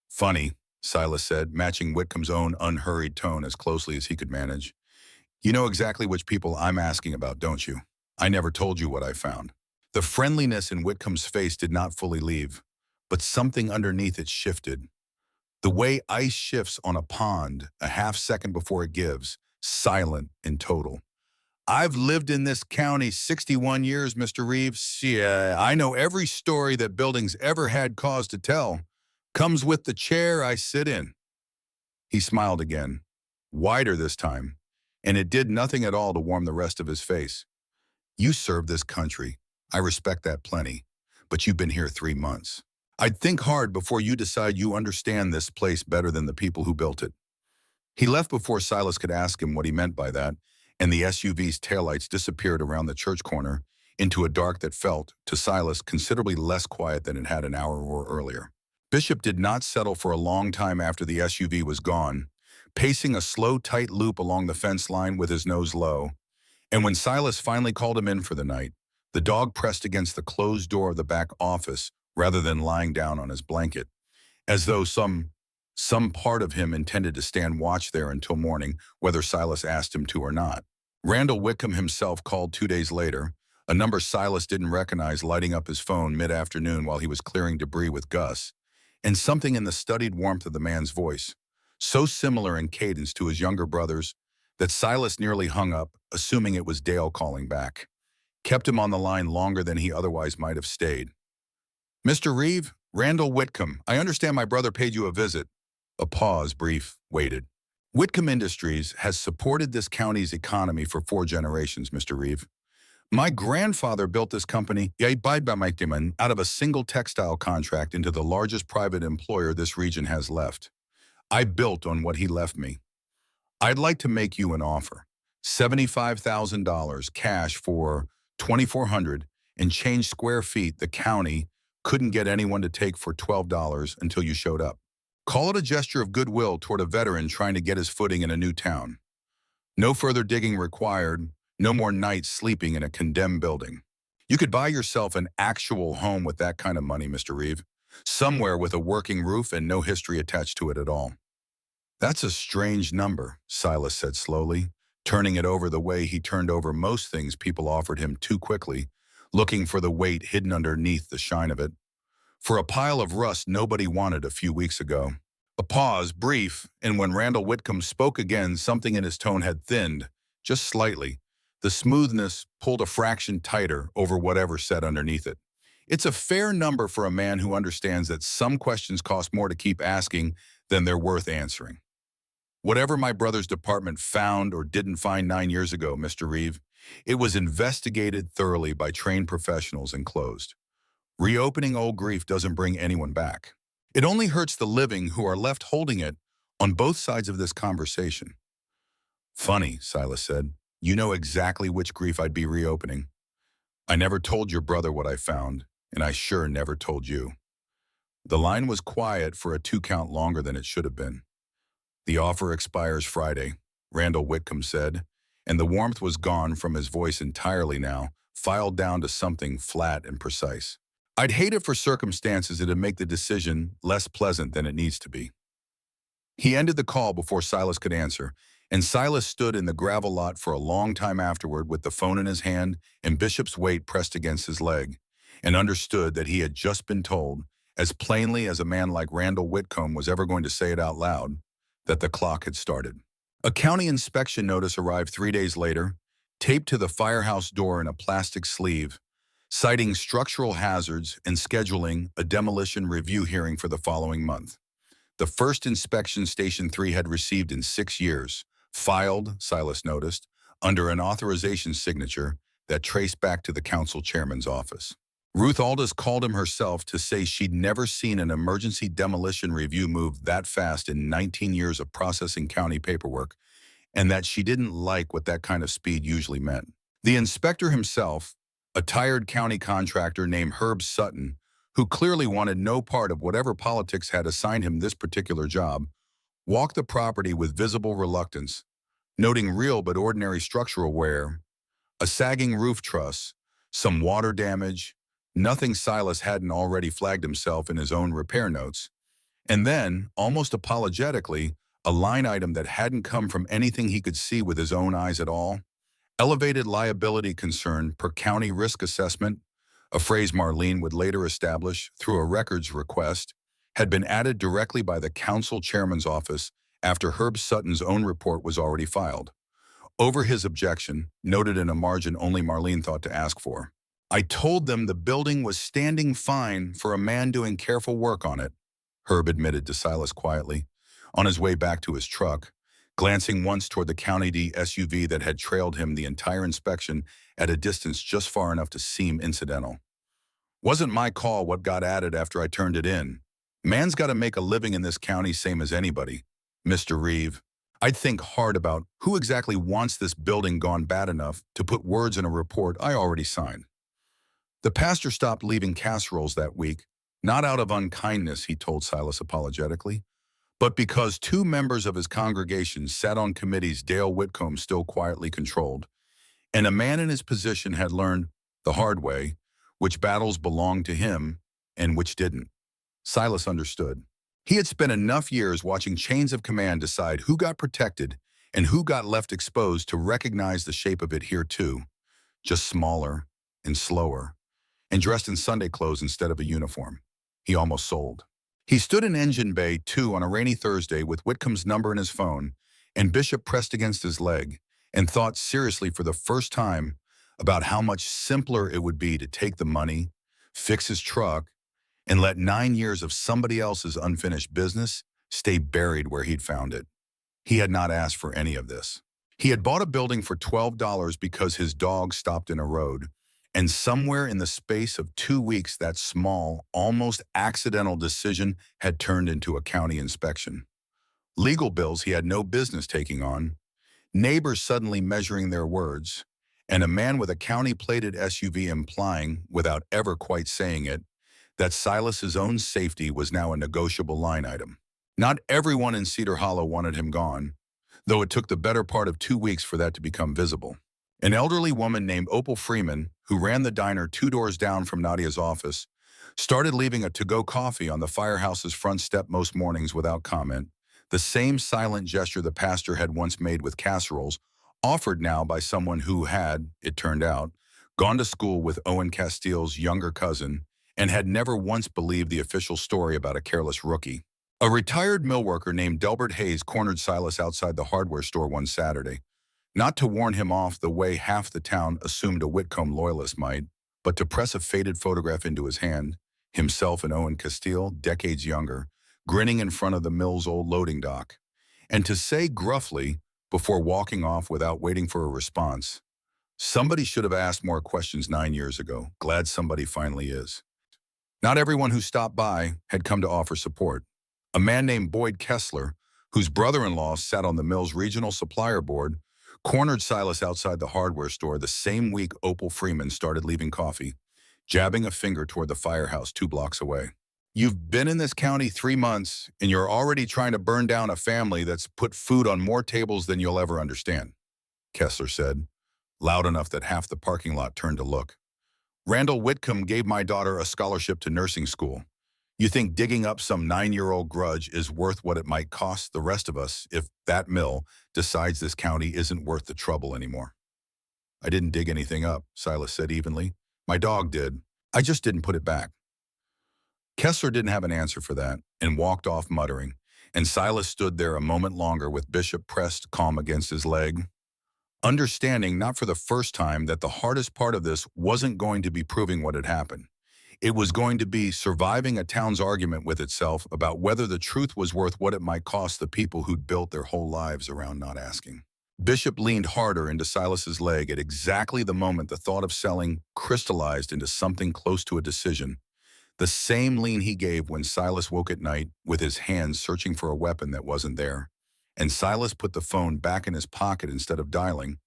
Funny, Silas said, matching Whitcomb's own unhurried tone as closely as he could manage. You know exactly which people I'm asking about, don't you? I never told you what I found. The friendliness in Whitcomb's face did not fully leave, but something underneath it shifted. The way ice shifts on a pond a half second before it gives, silent and total. I've lived in this county 61 years, Mr. Reeves. Yeah, I know every story that buildings ever had cause to tell. Comes with the chair I sit in. He smiled again, wider this time, and it did nothing at all to warm the rest of his face. You serve this country. I respect that plenty, but you've been here 3 months. I'd think hard before you decide you understand this place better than the people who built it. He left before Silas could ask him what he meant by that, and the SUV's taillights disappeared around the church corner into a dark that felt, to Silas, considerably less quiet than it had an hour or earlier. Bishop did not settle for a long time after the SUV was gone, pacing a slow, tight loop along the fence line with his nose low. And when Silas finally called him in for the night, the dog pressed against the closed door of the back office rather than lying down on his blanket, as though some part of him intended to stand watch there until morning, whether Silas asked him to or not. Randall Whitcomb himself called 2 days later, a number Silas didn't recognize lighting up his phone mid-afternoon while he was clearing debris with Gus, and something in the studied warmth of the man's voice, so similar in cadence to his younger brother's, that Silas nearly hung up, assuming it was Dale calling back, kept him on the line longer than he otherwise might have stayed. Mr. Reeve, Randall Whitcomb, I understand my brother paid you a visit. A pause, brief, waited. Whitcomb Industries has supported this county's economy for 4 generations, Mr. Reeve. My grandfather built this company out of a single textile contract into the largest private employer this region has left. I built on what he left me. I'd like to make you an offer. $75,000 cash for 2,400 and change square feet the county couldn't get anyone to take for $12 until you showed up. Call it a gesture of goodwill toward a veteran trying to get his footing in a new town. No further digging required. No more nights sleeping in a condemned building. You could buy yourself an actual home with that kind of money, Mr. Reeve. Somewhere with a working roof and no history attached to it at all. That's a strange number, Silas said slowly, turning it over the way he turned over most things people offered him too quickly, looking for the weight hidden underneath the shine of it. For a pile of rust nobody wanted a few weeks ago. A pause, brief, and when Randall Whitcomb spoke again, something in his tone had thinned, just slightly. The smoothness pulled a fraction tighter over whatever sat underneath it. It's a fair number for a man who understands that some questions cost more to keep asking than they're worth answering. Whatever my brother's department found or didn't find 9 years ago, Mr. Reeve, it was investigated thoroughly by trained professionals and closed. Reopening old grief doesn't bring anyone back. It only hurts the living who are left holding it on both sides of this conversation. Funny, Silas said. You know exactly which grief I'd be reopening. I never told your brother what I found, and I sure never told you. The line was quiet for a 2 count longer than it should have been. The offer expires Friday, Randall Whitcomb said, and the warmth was gone from his voice entirely now, filed down to something flat and precise. I'd hate it for circumstances that'd make the decision less pleasant than it needs to be. He ended the call before Silas could answer, and Silas stood in the gravel lot for a long time afterward with the phone in his hand and Bishop's weight pressed against his leg, and understood that he had just been told, as plainly as a man like Randall Whitcomb was ever going to say it out loud, that the clock had started. A county inspection notice arrived 3 days later, taped to the firehouse door in a plastic sleeve, citing structural hazards and scheduling a demolition review hearing for the following month. The first inspection Station 3 had received in 6 years, filed, Silas noticed, under an authorization signature that traced back to the council chairman's office. Ruth Aldous called him herself to say she'd never seen an emergency demolition review move that fast in 19 years of processing county paperwork, and that she didn't like what that kind of speed usually meant. The inspector himself, a tired county contractor named Herb Sutton, who clearly wanted no part of whatever politics had assigned him this particular job, walked the property with visible reluctance, noting real but ordinary structural wear, a sagging roof truss, some water damage, nothing Silas hadn't already flagged himself in his own repair notes, and then, almost apologetically, a line item that hadn't come from anything he could see with his own eyes at all. Elevated liability concern per county risk assessment, a phrase Marlene would later establish through a records request, had been added directly by the council chairman's office after Herb Sutton's own report was already filed. Over his objection, noted in a margin only Marlene thought to ask for. "I told them the building was standing fine for a man doing careful work on it," Herb admitted to Silas quietly, on his way back to his truck, glancing once toward the County D SUV that had trailed him the entire inspection at a distance just far enough to seem incidental. "Wasn't my call what got added after I turned it in. Man's got to make a living in this county same as anybody, Mr. Reeve. I'd think hard about who exactly wants this building gone bad enough to put words in a report I already signed." The pastor stopped leaving casseroles that week, not out of unkindness, he told Silas apologetically, but because 2 members of his congregation sat on committees Dale Whitcomb still quietly controlled, and a man in his position had learned, the hard way, which battles belonged to him and which didn't. Silas understood. He had spent enough years watching chains of command decide who got protected and who got left exposed to recognize the shape of it here too, just smaller and slower, and dressed in Sunday clothes instead of a uniform. He almost sold. He stood in Engine Bay 2 on a rainy Thursday with Whitcomb's number in his phone and Bishop pressed against his leg, and thought seriously for the first time about how much simpler it would be to take the money, fix his truck, and let 9 years of somebody else's unfinished business stay buried where he'd found it. He had not asked for any of this. He had bought a building for $12 because his dog stopped in a road, and somewhere in the space of 2 weeks that small, almost accidental decision had turned into a county inspection. Legal bills he had no business taking on, neighbors suddenly measuring their words, and a man with a county-plated SUV implying, without ever quite saying it, that Silas's own safety was now a negotiable line item. Not everyone in Cedar Hollow wanted him gone, though it took the better part of 2 weeks for that to become visible. An elderly woman named Opal Freeman, who ran the diner 2 doors down from Nadia's office, started leaving a to-go coffee on the Firehouse's front step most mornings without comment, the same silent gesture the pastor had once made with casseroles, offered now by someone who had, it turned out, gone to school with Owen Castile's younger cousin and had never once believed the official story about a careless rookie. A retired millworker named Delbert Hayes cornered Silas outside the hardware store one Saturday, not to warn him off the way half the town assumed a Whitcomb loyalist might, but to press a faded photograph into his hand, himself and Owen Castile, decades younger, grinning in front of the mill's old loading dock, and to say gruffly, before walking off without waiting for a response, "Somebody should have asked more questions 9 years ago. Glad somebody finally is." Not everyone who stopped by had come to offer support. A man named Boyd Kessler, whose brother-in-law sat on the mill's regional supplier board, cornered Silas outside the hardware store the same week Opal Freeman started leaving coffee, jabbing a finger toward the Firehouse 2 blocks away. "You've been in this county 3 months, and you're already trying to burn down a family that's put food on more tables than you'll ever understand," Kessler said, loud enough that half the parking lot turned to look. "Randall Whitcomb gave my daughter a scholarship to nursing school. You think digging up some 9-year-old grudge is worth what it might cost the rest of us if that mill decides this county isn't worth the trouble anymore?" "I didn't dig anything up," Silas said evenly. "My dog did. I just didn't put it back." Kessler didn't have an answer for that and walked off muttering, and Silas stood there a moment longer with Bishop pressed calm against his leg. understanding not for the first time that the hardest part of this wasn't going to be proving what had happened. It was going to be surviving a town's argument with itself about whether the truth was worth what it might cost the people who'd built their whole lives around not asking. Bishop leaned harder into Silas's leg at exactly the moment the thought of selling crystallized into something close to a decision. The same lean he gave when Silas woke at night with his hands searching for a weapon that wasn't there. And Silas put the phone back in his pocket instead of dialing,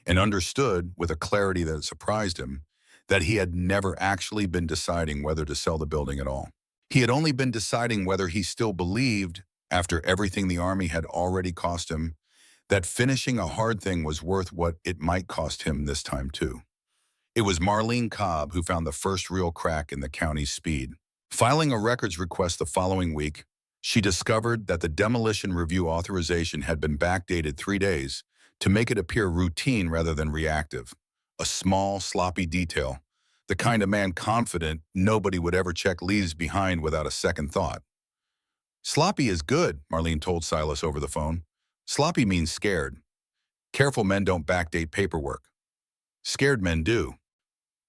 and understood, with a clarity that surprised him, that he had never actually been deciding whether to sell the building at all. He had only been deciding whether he still believed, after everything the Army had already cost him, that finishing a hard thing was worth what it might cost him this time too. It was Marlene Cobb who found the first real crack in the county's speed. Filing a records request the following week, she discovered that the demolition review authorization had been backdated 3 days to make it appear routine rather than reactive. A small, sloppy detail, the kind of man confident nobody would ever check leaves behind without a second thought. Sloppy is good, Marlene told Silas over the phone. Sloppy means scared. Careful men don't backdate paperwork. Scared men do.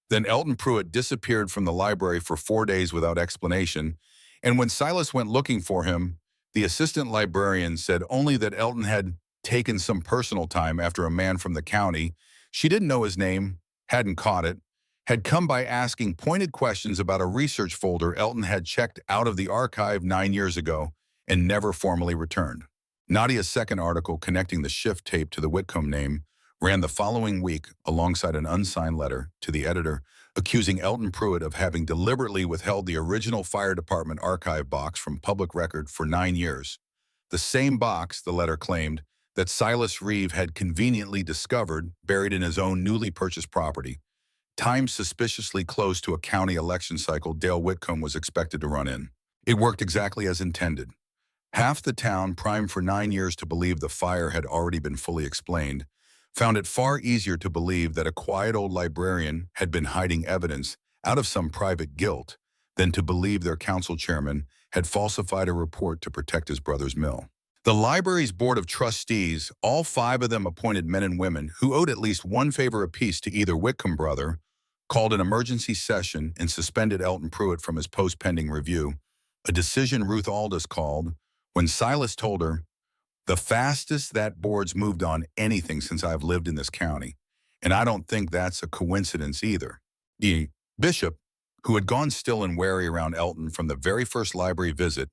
Then Elton Pruitt disappeared from the library for 4 days without explanation, and when Silas went looking for him, the assistant librarian said only that Elton had taken some personal time after a man from the county, she didn't know his name, hadn't caught it, had come by asking pointed questions about a research folder Elton had checked out of the archive 9 years ago and never formally returned. Nadia's second article connecting the shift tape to the Whitcomb name ran the following week alongside an unsigned letter to the editor accusing Elton Pruitt of having deliberately withheld the original fire department archive box from public record for 9 years. The same box, the letter claimed, that Silas Reeve had conveniently discovered buried in his own newly purchased property, timed suspiciously close to a county election cycle Dale Whitcomb was expected to run in. It worked exactly as intended. Half the town, primed for 9 years to believe the fire had already been fully explained, found it far easier to believe that a quiet old librarian had been hiding evidence out of some private guilt than to believe their council chairman had falsified a report to protect his brother's mill. The library's board of trustees, all 5 of them appointed men and women who owed at least one favor apiece to either Whitcomb brother, called an emergency session and suspended Elton Pruitt from his post pending review, a decision Ruth Aldous called when Silas told her, "The fastest that board's moved on anything since I've lived in this county, and I don't think that's a coincidence either." Bishop, who had gone still and wary around Elton from the very first library visit,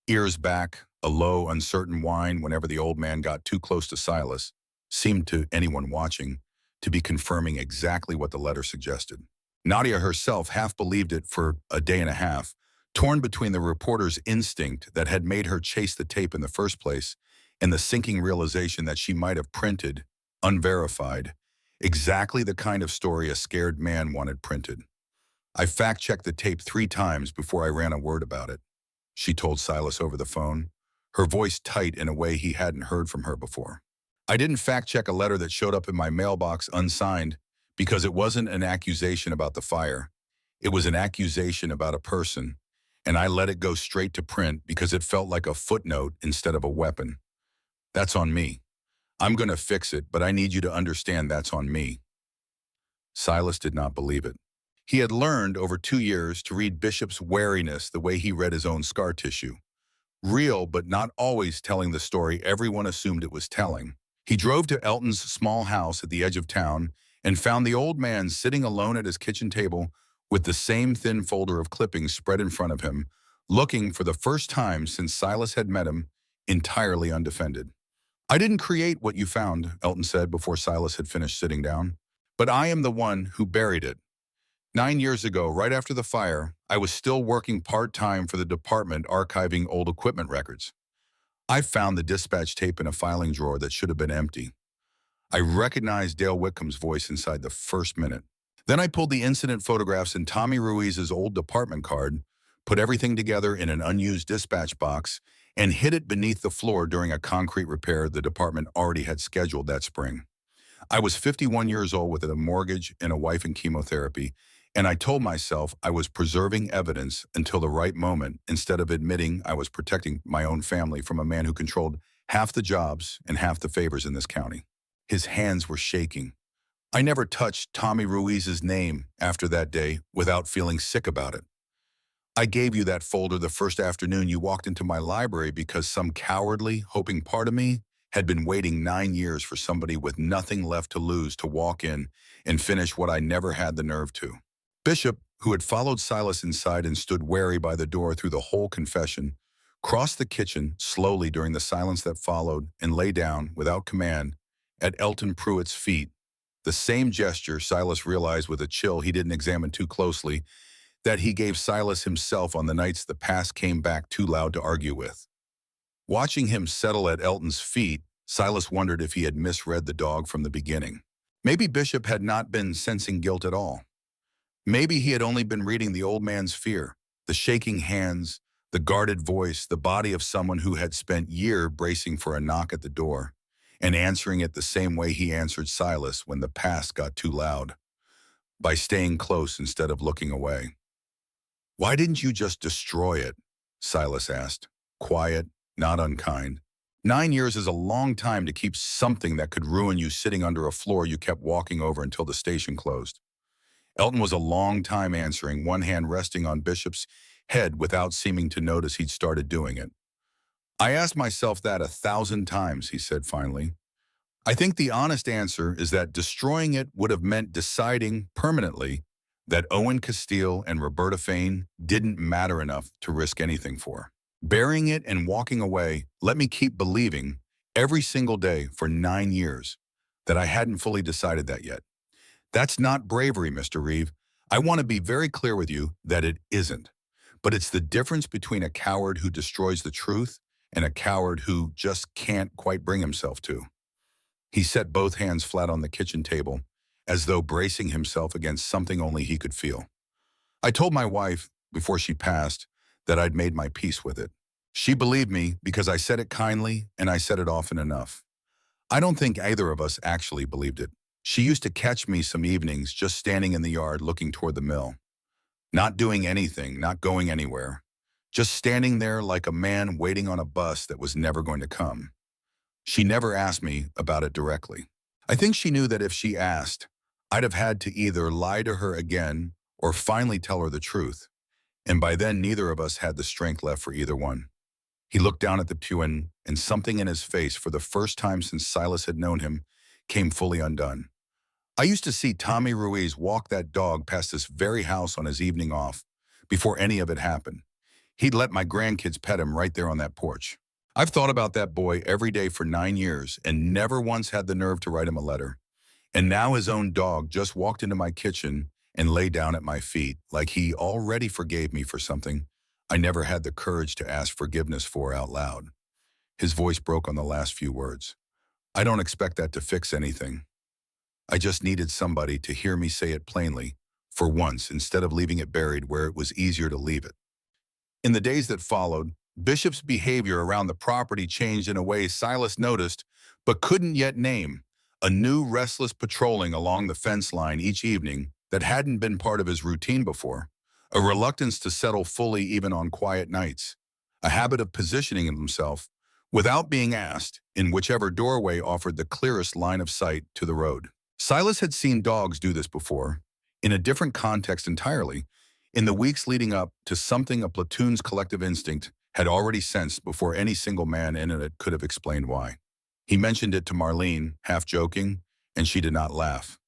ears back, a low, uncertain whine whenever the old man got too close to Silas, seemed to anyone watching to be confirming exactly what the letter suggested. Nadia herself half believed it for a day and a half, torn between the reporter's instinct that had made her chase the tape in the first place and the sinking realization that she might have printed, unverified, exactly the kind of story a scared man wanted printed. "I fact-checked the tape 3 times before I ran a word about it," she told Silas over the phone, her voice tight in a way he hadn't heard from her before. "I didn't fact-check a letter that showed up in my mailbox unsigned because it wasn't an accusation about the fire. It was an accusation about a person, and I let it go straight to print because it felt like a footnote instead of a weapon. That's on me. I'm going to fix it, but I need you to understand that's on me." Silas did not believe it. He had learned over 2 years to read Bishop's wariness the way he read his own scar tissue. Real, but not always telling the story everyone assumed it was telling. He drove to Elton's small house at the edge of town and found the old man sitting alone at his kitchen table with the same thin folder of clippings spread in front of him, looking for the first time since Silas had met him, entirely undefended. "I didn't create what you found," Elton said before Silas had finished sitting down, "but I am the one who buried it. 9 years ago, right after the fire, I was still working part-time for the department archiving old equipment records. I found the dispatch tape in a filing drawer that should have been empty. I recognized Dale Whitcomb's voice inside the first minute. Then I pulled the incident photographs in Tommy Ruiz's old department card, put everything together in an unused dispatch box, and hid it beneath the floor during a concrete repair the department already had scheduled that spring. I was 51 years old with a mortgage and a wife in chemotherapy, and I told myself I was preserving evidence until the right moment instead of admitting I was protecting my own family from a man who controlled half the jobs and half the favors in this county." His hands were shaking. I never touched Tommy Ruiz's name after that day without feeling sick about it. I gave you that folder the first afternoon you walked into my library because some cowardly, hoping part of me had been waiting 9 years for somebody with nothing left to lose to walk in and finish what I never had the nerve to. Bishop, who had followed Silas inside and stood wary by the door through the whole confession, crossed the kitchen slowly during the silence that followed and lay down, without command, at Elton Pruitt's feet. The same gesture Silas realized with a chill he didn't examine too closely that he gave Silas himself on the nights the past came back too loud to argue with. Watching him settle at Elton's feet, Silas wondered if he had misread the dog from the beginning. Maybe Bishop had not been sensing guilt at all. Maybe he had only been reading the old man's fear, the shaking hands, the guarded voice, the body of someone who had spent years bracing for a knock at the door, and answering it the same way he answered Silas when the past got too loud, by staying close instead of looking away. "Why didn't you just destroy it?" Silas asked, quiet, not unkind. 9 years is a long time to keep something that could ruin you sitting under a floor you kept walking over until the station closed. Elton was a long time answering, one hand resting on Bishop's head without seeming to notice he'd started doing it. "I asked myself that 1,000 times, he said finally. "I think the honest answer is that destroying it would have meant deciding permanently that Owen Castile and Roberta Fain didn't matter enough to risk anything for. Burying it and walking away let me keep believing every single day for 9 years that I hadn't fully decided that yet. That's not bravery, Mr. Reeve. I want to be very clear with you that it isn't. But it's the difference between a coward who destroys the truth and a coward who just can't quite bring himself to." He set both hands flat on the kitchen table, as though bracing himself against something only he could feel. "I told my wife, before she passed, that I'd made my peace with it. She believed me because I said it kindly and I said it often enough. I don't think either of us actually believed it. She used to catch me some evenings just standing in the yard looking toward the mill. Not doing anything, not going anywhere. Just standing there like a man waiting on a bus that was never going to come. She never asked me about it directly. I think she knew that if she asked, I'd have had to either lie to her again or finally tell her the truth. And by then, neither of us had the strength left for either one." He looked down at the pew and something in his face, for the first time since Silas had known him, came fully undone. "I used to see Tommy Ruiz walk that dog past this very house on his evening off, before any of it happened. He'd let my grandkids pet him right there on that porch. I've thought about that boy every day for 9 years and never once had the nerve to write him a letter. And now his own dog just walked into my kitchen and lay down at my feet, like he already forgave me for something I never had the courage to ask forgiveness for out loud." His voice broke on the last few words. "I don't expect that to fix anything. I just needed somebody to hear me say it plainly, for once, instead of leaving it buried where it was easier to leave it." In the days that followed, Bishop's behavior around the property changed in a way Silas noticed but couldn't yet name. A new restless patrolling along the fence line each evening that hadn't been part of his routine before. A reluctance to settle fully even on quiet nights. A habit of positioning himself, without being asked, in whichever doorway offered the clearest line of sight to the road. Silas had seen dogs do this before, in a different context entirely, in the weeks leading up to something a platoon's collective instinct had already sensed before any single man in it could have explained why. He mentioned it to Marlene, half joking, and she did not laugh.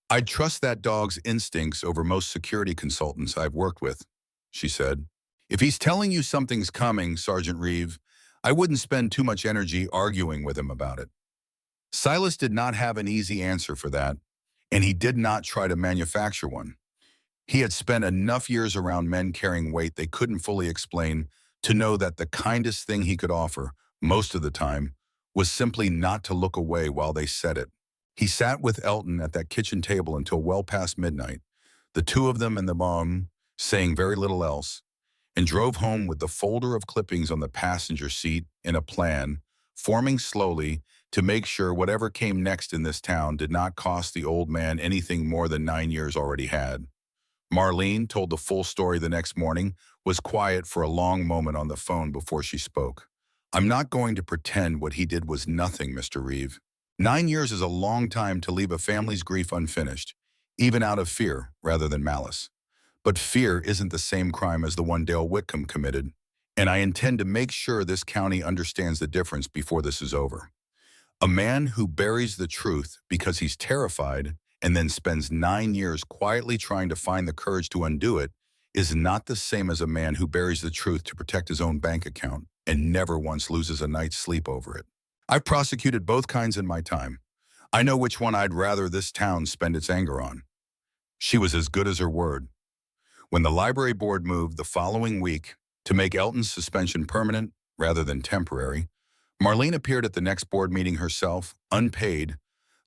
"I'd trust that dog's instincts over most security consultants I've worked with," she said. "If he's telling you something's coming, Sergeant Reeve, I wouldn't spend too much energy arguing with him about it." Silas did not have an easy answer for that, and he did not try to manufacture one. He had spent enough years around men carrying weight they couldn't fully explain to know that the kindest thing he could offer, most of the time, was simply not to look away while they said it. He sat with Elton at that kitchen table until well past midnight, the two of them in the bong, saying very little else, and drove home with the folder of clippings on the passenger seat and a plan, forming slowly to make sure whatever came next in this town did not cost the old man anything more than 9 years already had. Marlene told the full story the next morning, was quiet for a long moment on the phone before she spoke. "I'm not going to pretend what he did was nothing, Mr. Reeve. 9 years is a long time to leave a family's grief unfinished, even out of fear rather than malice. But fear isn't the same crime as the one Dale Whitcomb committed, and I intend to make sure this county understands the difference before this is over. A man who buries the truth because he's terrified and then spends 9 years quietly trying to find the courage to undo it is not the same as a man who buries the truth to protect his own bank account and never once loses a night's sleep over it. I've prosecuted both kinds in my time. I know which one I'd rather this town spend its anger on. She was as good as her word. When the library board moved the following week to make Elton's suspension permanent rather than temporary, Marlene appeared at the next board meeting herself, unpaid,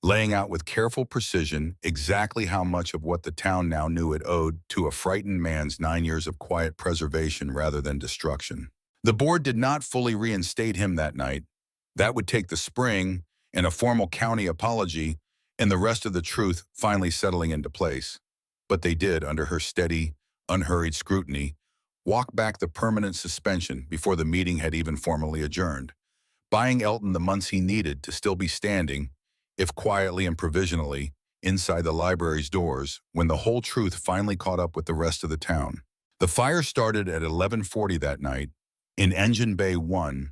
laying out with careful precision exactly how much of what the town now knew it owed to a frightened man's 9 years of quiet preservation rather than destruction. The board did not fully reinstate him that night. That would take the spring and a formal county apology and the rest of the truth finally settling into place. But they did, under her steady, unhurried scrutiny, walk back the permanent suspension before the meeting had even formally adjourned, buying Elton the months he needed to still be standing, if quietly and provisionally, inside the library's doors when the whole truth finally caught up with the rest of the town. The fire started at 11:40 that night in Engine Bay 1,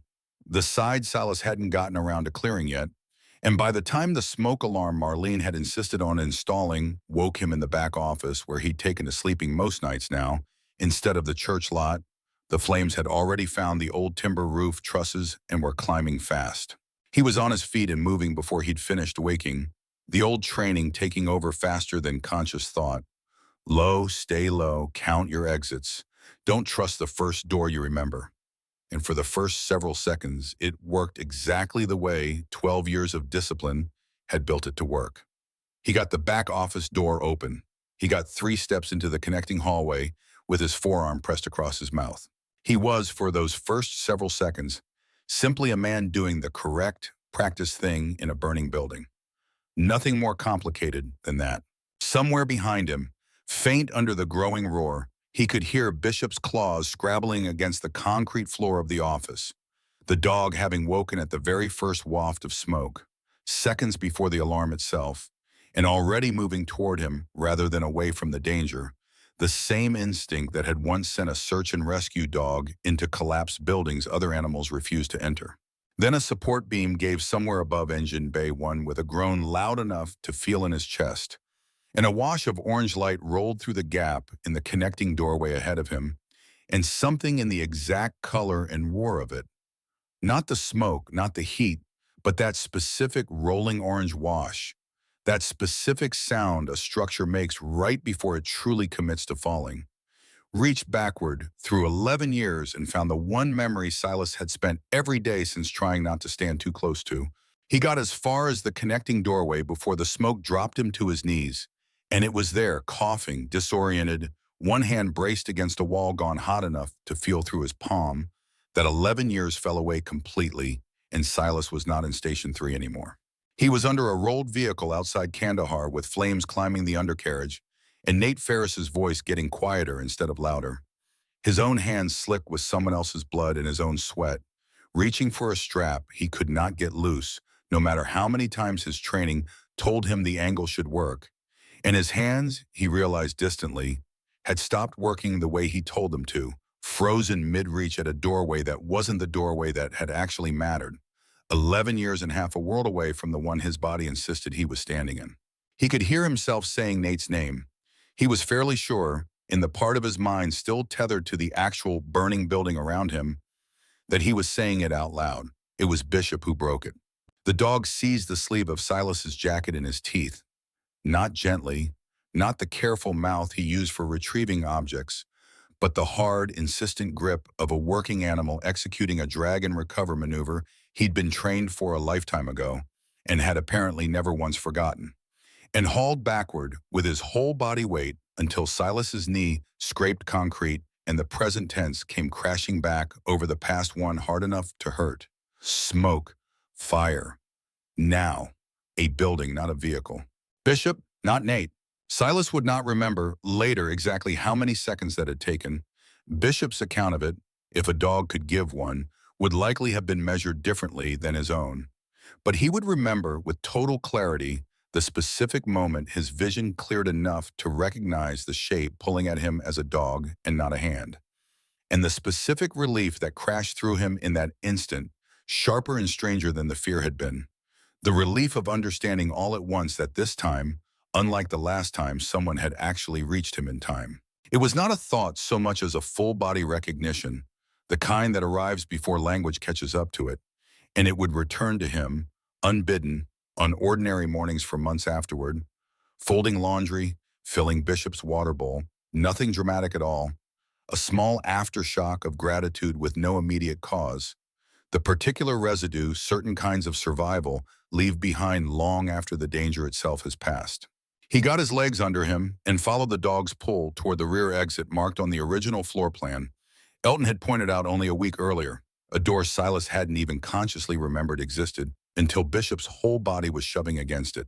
the side Silas hadn't gotten around to clearing yet, and by the time the smoke alarm Marlene had insisted on installing woke him in the back office where he'd taken to sleeping most nights now, instead of the church lot, the flames had already found the old timber roof trusses and were climbing fast. He was on his feet and moving before he'd finished waking, the old training taking over faster than conscious thought. Low, stay low, count your exits. Don't trust the first door you remember. And for the first several seconds, it worked exactly the way 12 years of discipline had built it to work. He got the back office door open. He got 3 steps into the connecting hallway with his forearm pressed across his mouth. He was, for those first several seconds, simply a man doing the correct, practiced thing in a burning building. Nothing more complicated than that. Somewhere behind him, faint under the growing roar, he could hear Bishop's claws scrabbling against the concrete floor of the office, the dog having woken at the very first waft of smoke, seconds before the alarm itself, and already moving toward him rather than away from the danger, the same instinct that had once sent a search and rescue dog into collapsed buildings other animals refused to enter. Then a support beam gave somewhere above Engine Bay 1 with a groan loud enough to feel in his chest, and a wash of orange light rolled through the gap in the connecting doorway ahead of him, and something in the exact color and roar of it, not the smoke, not the heat, but that specific rolling orange wash, that specific sound a structure makes right before it truly commits to falling, reached backward through 11 years and found the one memory Silas had spent every day since trying not to stand too close to. He got as far as the connecting doorway before the smoke dropped him to his knees, and it was there, coughing, disoriented, one hand braced against a wall gone hot enough to feel through his palm, that 11 years fell away completely, and Silas was not in Station 3 anymore. He was under a rolled vehicle outside Kandahar with flames climbing the undercarriage, and Nate Ferris's voice getting quieter instead of louder. His own hands slick with someone else's blood and his own sweat, reaching for a strap he could not get loose, no matter how many times his training told him the angle should work. And his hands, he realized distantly, had stopped working the way he told them to, frozen mid-reach at a doorway that wasn't the doorway that had actually mattered, 11 years and half a world away from the one his body insisted he was standing in. He could hear himself saying Nate's name. He was fairly sure, in the part of his mind still tethered to the actual burning building around him, that he was saying it out loud. It was Bishop who broke it. The dog seized the sleeve of Silas's jacket in his teeth, not gently, not the careful mouth he used for retrieving objects, but the hard, insistent grip of a working animal executing a drag and recover maneuver he'd been trained for a lifetime ago and had apparently never once forgotten, and hauled backward with his whole body weight until Silas's knee scraped concrete and the present tense came crashing back over the past one hard enough to hurt. Smoke, fire. Now, a building, not a vehicle. Bishop, not Nate. Silas would not remember later exactly how many seconds that had taken. Bishop's account of it, if a dog could give one, would likely have been measured differently than his own. But he would remember with total clarity the specific moment his vision cleared enough to recognize the shape pulling at him as a dog and not a hand. And the specific relief that crashed through him in that instant, sharper and stranger than the fear had been. The relief of understanding all at once that this time, unlike the last time, someone had actually reached him in time. It was not a thought so much as a full-body recognition, the kind that arrives before language catches up to it, and it would return to him, unbidden, on ordinary mornings for months afterward, folding laundry, filling Bishop's water bowl, nothing dramatic at all, a small aftershock of gratitude with no immediate cause, the particular residue certain kinds of survival leave behind long after the danger itself has passed. He got his legs under him and followed the dog's pull toward the rear exit marked on the original floor plan Elton had pointed out only a week earlier, a door Silas hadn't even consciously remembered existed until Bishop's whole body was shoving against it,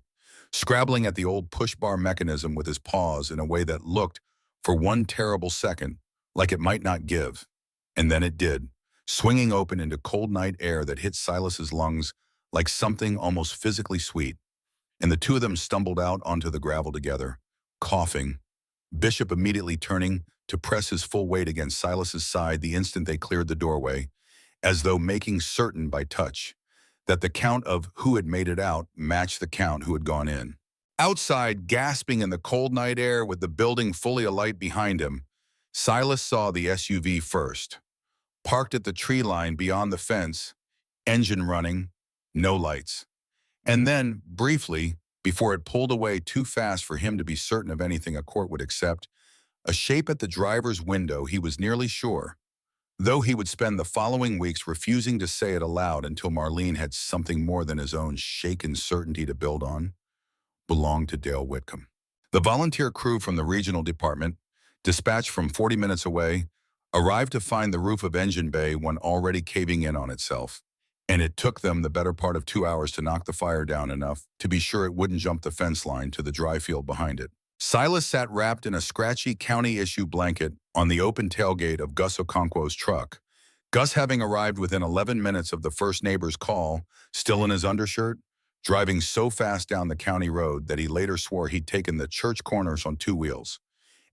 scrabbling at the old push-bar mechanism with his paws in a way that looked, for one terrible second, like it might not give. And then it did, swinging open into cold night air that hit Silas's lungs like something almost physically sweet, and the two of them stumbled out onto the gravel together, coughing, Bishop immediately turning to press his full weight against Silas's side the instant they cleared the doorway, as though making certain by touch that the count of who had made it out matched the count who had gone in. Outside, gasping in the cold night air with the building fully alight behind him, Silas saw the SUV first, parked at the tree line beyond the fence, engine running, no lights. And then, briefly, before it pulled away too fast for him to be certain of anything a court would accept, a shape at the driver's window he was nearly sure, though he would spend the following weeks refusing to say it aloud until Marlene had something more than his own shaken certainty to build on, belonged to Dale Whitcomb. The volunteer crew from the regional department, dispatched from 40 minutes away, arrived to find the roof of Engine Bay one already caving in on itself, and it took them the better part of 2 hours to knock the fire down enough to be sure it wouldn't jump the fence line to the dry field behind it. Silas sat wrapped in a scratchy county-issue blanket on the open tailgate of Gus Okonkwo's truck, Gus having arrived within 11 minutes of the first neighbor's call, still in his undershirt, driving so fast down the county road that he later swore he'd taken the church corners on 2 wheels,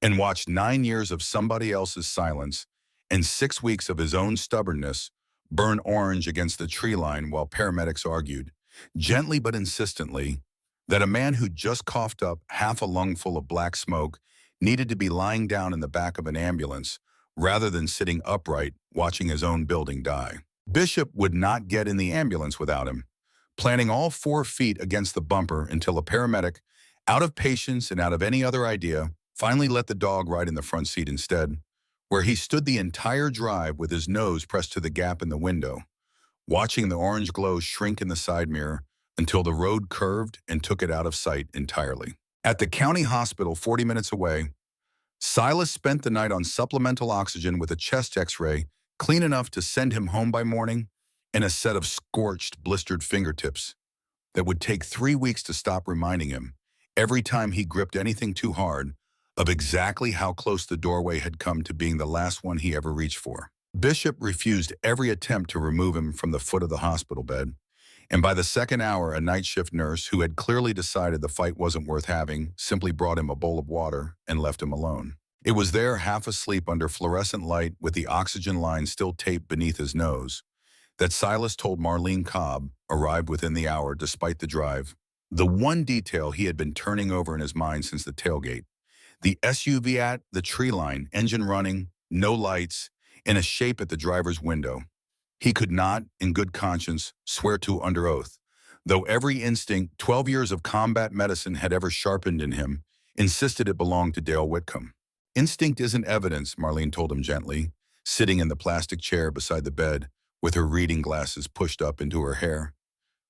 and watched 9 years of somebody else's silence and 6 weeks of his own stubbornness burn orange against the tree line while paramedics argued, gently but insistently, that a man who just coughed up half a lungful of black smoke needed to be lying down in the back of an ambulance rather than sitting upright watching his own building die. Bishop would not get in the ambulance without him, planting all 4 feet against the bumper until a paramedic, out of patience and out of any other idea, finally let the dog ride in the front seat instead, where he stood the entire drive with his nose pressed to the gap in the window, watching the orange glow shrink in the side mirror until the road curved and took it out of sight entirely. At the county hospital 40 minutes away, Silas spent the night on supplemental oxygen with a chest x-ray clean enough to send him home by morning and a set of scorched, blistered fingertips that would take 3 weeks to stop reminding him, every time he gripped anything too hard, of exactly how close the doorway had come to being the last one he ever reached for. Bishop refused every attempt to remove him from the foot of the hospital bed, and by the second hour, a night shift nurse who had clearly decided the fight wasn't worth having simply brought him a bowl of water and left him alone. It was there, half asleep under fluorescent light with the oxygen line still taped beneath his nose, that Silas told Marlene Cobb arrived within the hour despite the drive. The one detail he had been turning over in his mind since the tailgate. The SUV at the tree line, engine running, no lights, and a shape at the driver's window. He could not, in good conscience, swear to under oath, though every instinct 12 years of combat medicine had ever sharpened in him, insisted it belonged to Dale Whitcomb. Instinct isn't evidence, Marlene told him gently, sitting in the plastic chair beside the bed, with her reading glasses pushed up into her hair.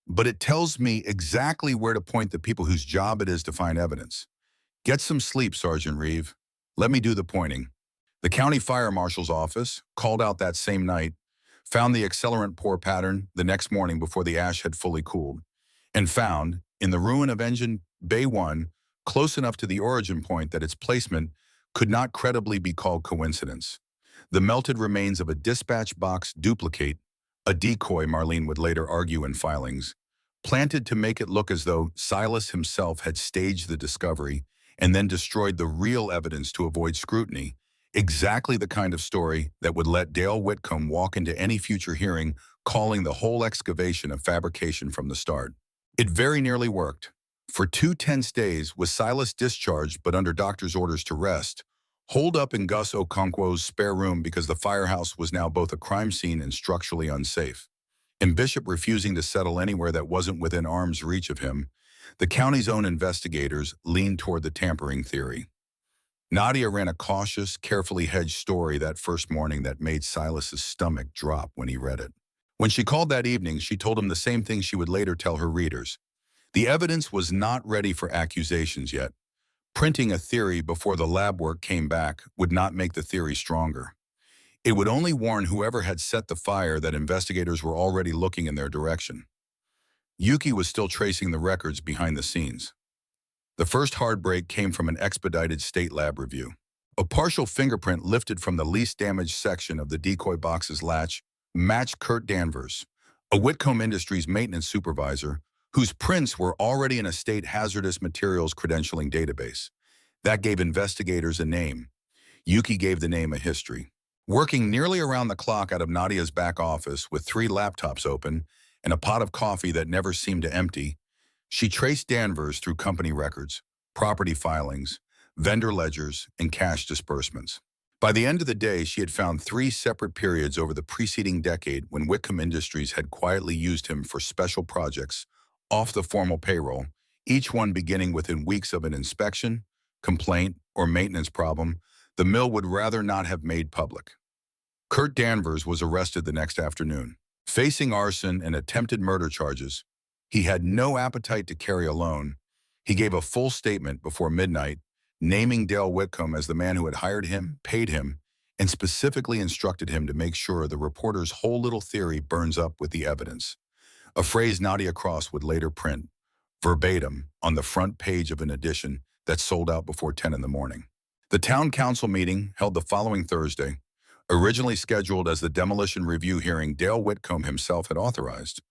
But it tells me exactly where to point the people whose job it is to find evidence. Get some sleep, Sergeant Reeve. Let me do the pointing. The county fire marshal's office, called out that same night, found the accelerant pour pattern the next morning before the ash had fully cooled, and found, in the ruin of Engine Bay 1, close enough to the origin point that its placement could not credibly be called coincidence, the melted remains of a dispatch box duplicate, a decoy Marlene would later argue in filings, planted to make it look as though Silas himself had staged the discovery and then destroyed the real evidence to avoid scrutiny. Exactly the kind of story that would let Dale Whitcomb walk into any future hearing calling the whole excavation a fabrication from the start. It very nearly worked. For 2 tense days, with Silas discharged but under doctor's orders to rest, holed up in Gus Okonkwo's spare room because the firehouse was now both a crime scene and structurally unsafe, and Bishop refusing to settle anywhere that wasn't within arm's reach of him, the county's own investigators leaned toward the tampering theory. Nadia ran a cautious, carefully hedged story that first morning that made Silas's stomach drop when he read it. When she called that evening, she told him the same thing she would later tell her readers. The evidence was not ready for accusations yet. Printing a theory before the lab work came back would not make the theory stronger. It would only warn whoever had set the fire that investigators were already looking in their direction. Yuki was still tracing the records behind the scenes. The first hard break came from an expedited state lab review. A partial fingerprint lifted from the least damaged section of the decoy box's latch matched Kurt Danvers, a Whitcomb Industries maintenance supervisor whose prints were already in a state hazardous materials credentialing database. That gave investigators a name. Yuki gave the name a history. Working nearly around the clock out of Nadia's back office with 3 laptops open and a pot of coffee that never seemed to empty, she traced Danvers through company records, property filings, vendor ledgers, and cash disbursements. By the end of the day, she had found 3 separate periods over the preceding decade when Whitcomb Industries had quietly used him for special projects off the formal payroll, each one beginning within weeks of an inspection, complaint, or maintenance problem the mill would rather not have made public. Kurt Danvers was arrested the next afternoon. Facing arson and attempted murder charges, he had no appetite to carry alone. He gave a full statement before midnight, naming Dale Whitcomb as the man who had hired him, paid him, and specifically instructed him to make sure the reporter's whole little theory burns up with the evidence. A phrase Nadia Cross would later print, verbatim, on the front page of an edition that sold out before 10 in the morning. The town council meeting, held the following Thursday, originally scheduled as the demolition review hearing Dale Whitcomb himself had authorized,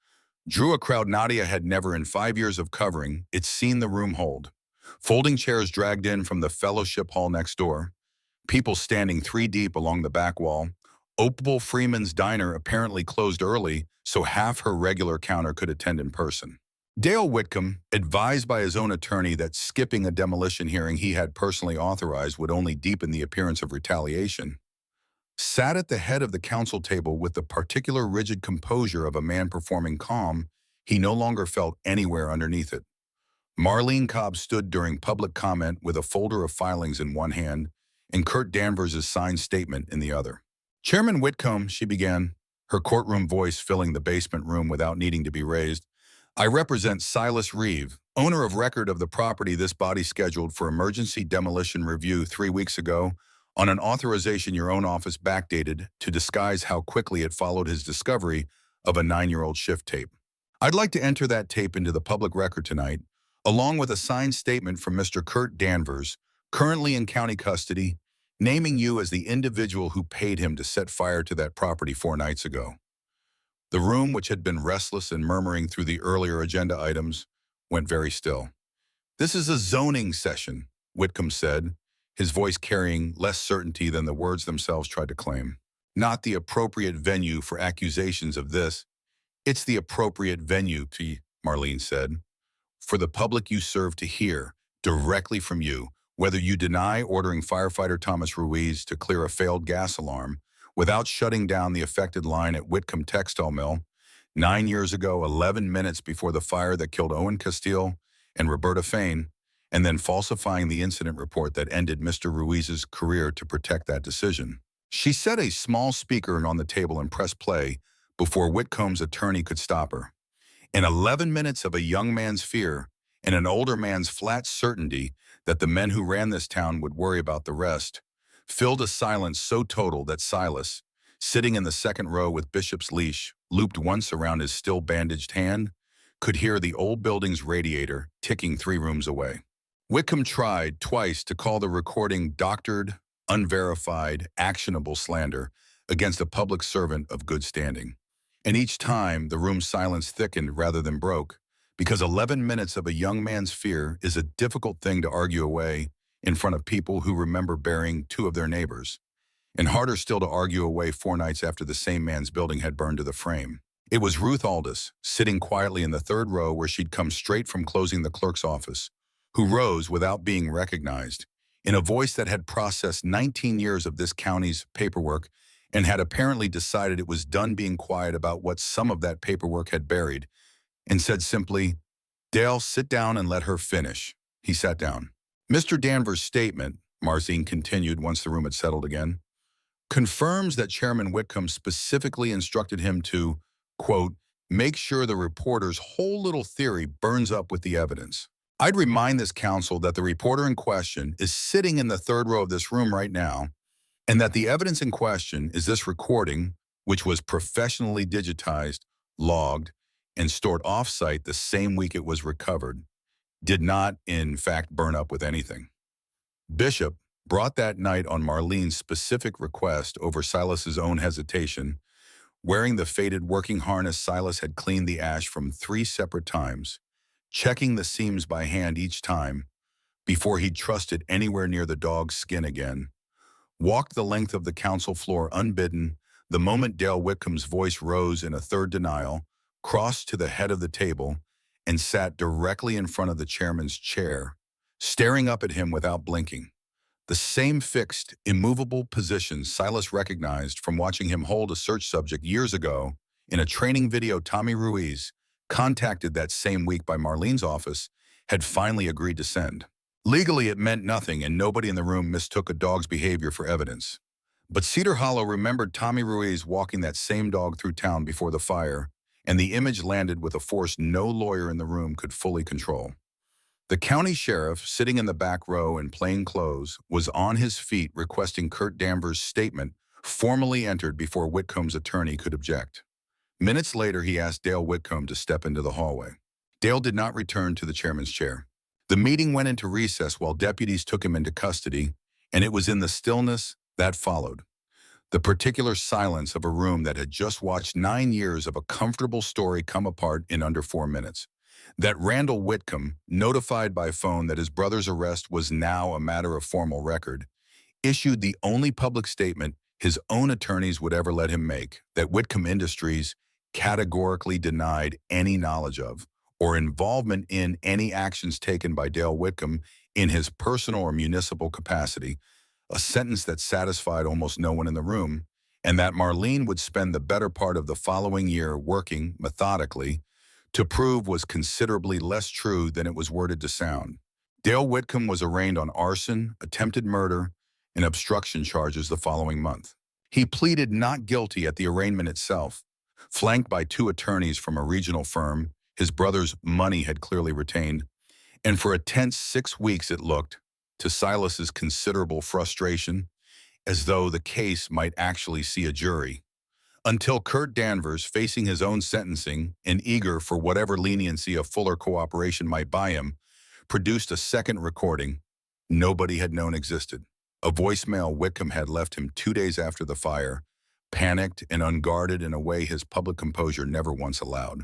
drew a crowd Nadia had never in 5 years of covering it seen the room hold. Folding chairs dragged in from the fellowship hall next door, people standing 3 deep along the back wall, Opal Freeman's diner apparently closed early so half her regular counter could attend in person. Dale Whitcomb, advised by his own attorney that skipping a demolition hearing he had personally authorized would only deepen the appearance of retaliation, sat at the head of the council table with the particular rigid composure of a man performing calm he no longer felt anywhere underneath it. Marlene Cobb stood during public comment with a folder of filings in one hand and Kurt Danvers' signed statement in the other. "Chairman Whitcomb," she began, her courtroom voice filling the basement room without needing to be raised, "I represent Silas Reeve, owner of record of the property this body scheduled for emergency demolition review 3 weeks ago on an authorization your own office backdated to disguise how quickly it followed his discovery of a 9-year-old shift tape. I'd like to enter that tape into the public record tonight, along with a signed statement from Mr. Kurt Danvers, currently in county custody, naming you as the individual who paid him to set fire to that property 4 nights ago." The room, which had been restless and murmuring through the earlier agenda items, went very still. "This is a zoning session," Whitcomb said, his voice carrying less certainty than the words themselves tried to claim. "Not the appropriate venue for accusations of this." "It's the appropriate venue," Marlene said, "for the public you serve to hear, directly from you, whether you deny ordering firefighter Thomas Ruiz to clear a failed gas alarm without shutting down the affected line at Whitcomb Textile Mill 9 years ago, 11 minutes before the fire that killed Owen Castile and Roberta Fain, and then falsifying the incident report that ended Mr. Ruiz's career to protect that decision." She set a small speaker on the table and pressed play before Whitcomb's attorney could stop her. In 11 minutes of a young man's fear and an older man's flat certainty that the men who ran this town would worry about the rest, filled a silence so total that Silas, sitting in the second row with Bishop's leash looped once around his still bandaged hand, could hear the old building's radiator ticking 3 rooms away. Whitcomb tried twice to call the recording doctored, unverified, actionable slander against a public servant of good standing. And each time, the room's silence thickened rather than broke, because 11 minutes of a young man's fear is a difficult thing to argue away in front of people who remember burying two of their neighbors, and harder still to argue away 4 nights after the same man's building had burned to the frame. It was Ruth Aldous, sitting quietly in the third row where she'd come straight from closing the clerk's office, who rose without being recognized, in a voice that had processed 19 years of this county's paperwork and had apparently decided it was done being quiet about what some of that paperwork had buried, and said simply, "Dale, sit down and let her finish." He sat down. "Mr. Danvers' statement," Marcine continued once the room had settled again, "confirms that Chairman Whitcomb specifically instructed him to, quote, make sure the reporter's whole little theory burns up with the evidence. I'd remind this counsel that the reporter in question is sitting in the third row of this room right now, and that the evidence in question is this recording, which was professionally digitized, logged, and stored off-site the same week it was recovered, did not, in fact, burn up with anything." Bishop, brought that night on Marlene's specific request over Silas's own hesitation, wearing the faded working harness Silas had cleaned the ash from 3 separate times, checking the seams by hand each time before he'd trusted anywhere near the dog's skin again, walked the length of the council floor unbidden the moment Dale Whitcomb's voice rose in a third denial, crossed to the head of the table, and sat directly in front of the chairman's chair, staring up at him without blinking. The same fixed, immovable position Silas recognized from watching him hold a search subject years ago in a training video Tommy Ruiz, contacted that same week by Marlene's office, had finally agreed to send. Legally, it meant nothing, and nobody in the room mistook a dog's behavior for evidence. But Cedar Hollow remembered Tommy Ruiz walking that same dog through town before the fire, and the image landed with a force no lawyer in the room could fully control. The county sheriff, sitting in the back row in plain clothes, was on his feet requesting Kurt Danvers' statement formally entered before Whitcomb's attorney could object. Minutes later, he asked Dale Whitcomb to step into the hallway. Dale did not return to the chairman's chair. The meeting went into recess while deputies took him into custody, and it was in the stillness that followed, the particular silence of a room that had just watched 9 years of a comfortable story come apart in under 4 minutes, that Randall Whitcomb, notified by phone that his brother's arrest was now a matter of formal record, issued the only public statement his own attorneys would ever let him make, that Whitcomb Industries categorically denied any knowledge of or involvement in any actions taken by Dale Whitcomb in his personal or municipal capacity, a sentence that satisfied almost no one in the room, and that Marlene would spend the better part of the following year working methodically to prove was considerably less true than it was worded to sound. Dale Whitcomb was arraigned on arson, attempted murder, and obstruction charges the following month. He pleaded not guilty at the arraignment itself, flanked by 2 attorneys from a regional firm his brother's money had clearly retained, and for a tense 6 weeks it looked, to Silas's considerable frustration, as though the case might actually see a jury, until Kurt Danvers, facing his own sentencing and eager for whatever leniency a fuller cooperation might buy him, produced a second recording nobody had known existed, a voicemail Whitcomb had left him 2 days after the fire, panicked and unguarded in a way his public composure never once allowed,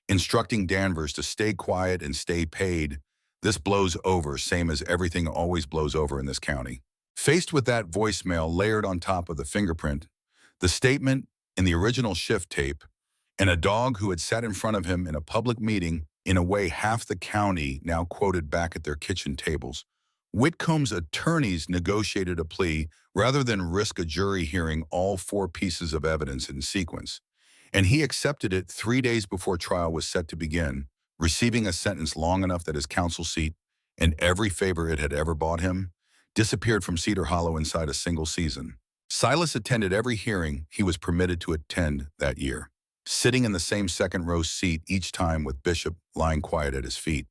instructing Danvers to stay quiet and stay paid. This blows over, same as everything always blows over in this county. Faced with that voicemail layered on top of the fingerprint, the statement in the original shift tape, and a dog who had sat in front of him in a public meeting in a way half the county now quoted back at their kitchen tables, Whitcomb's attorneys negotiated a plea rather than risk a jury hearing all 4 pieces of evidence in sequence, and he accepted it 3 days before trial was set to begin, receiving a sentence long enough that his counsel seat and every favor it had ever bought him disappeared from Cedar Hollow inside a single season. Silas attended every hearing he was permitted to attend that year, sitting in the same second-row seat each time with Bishop lying quiet at his feet.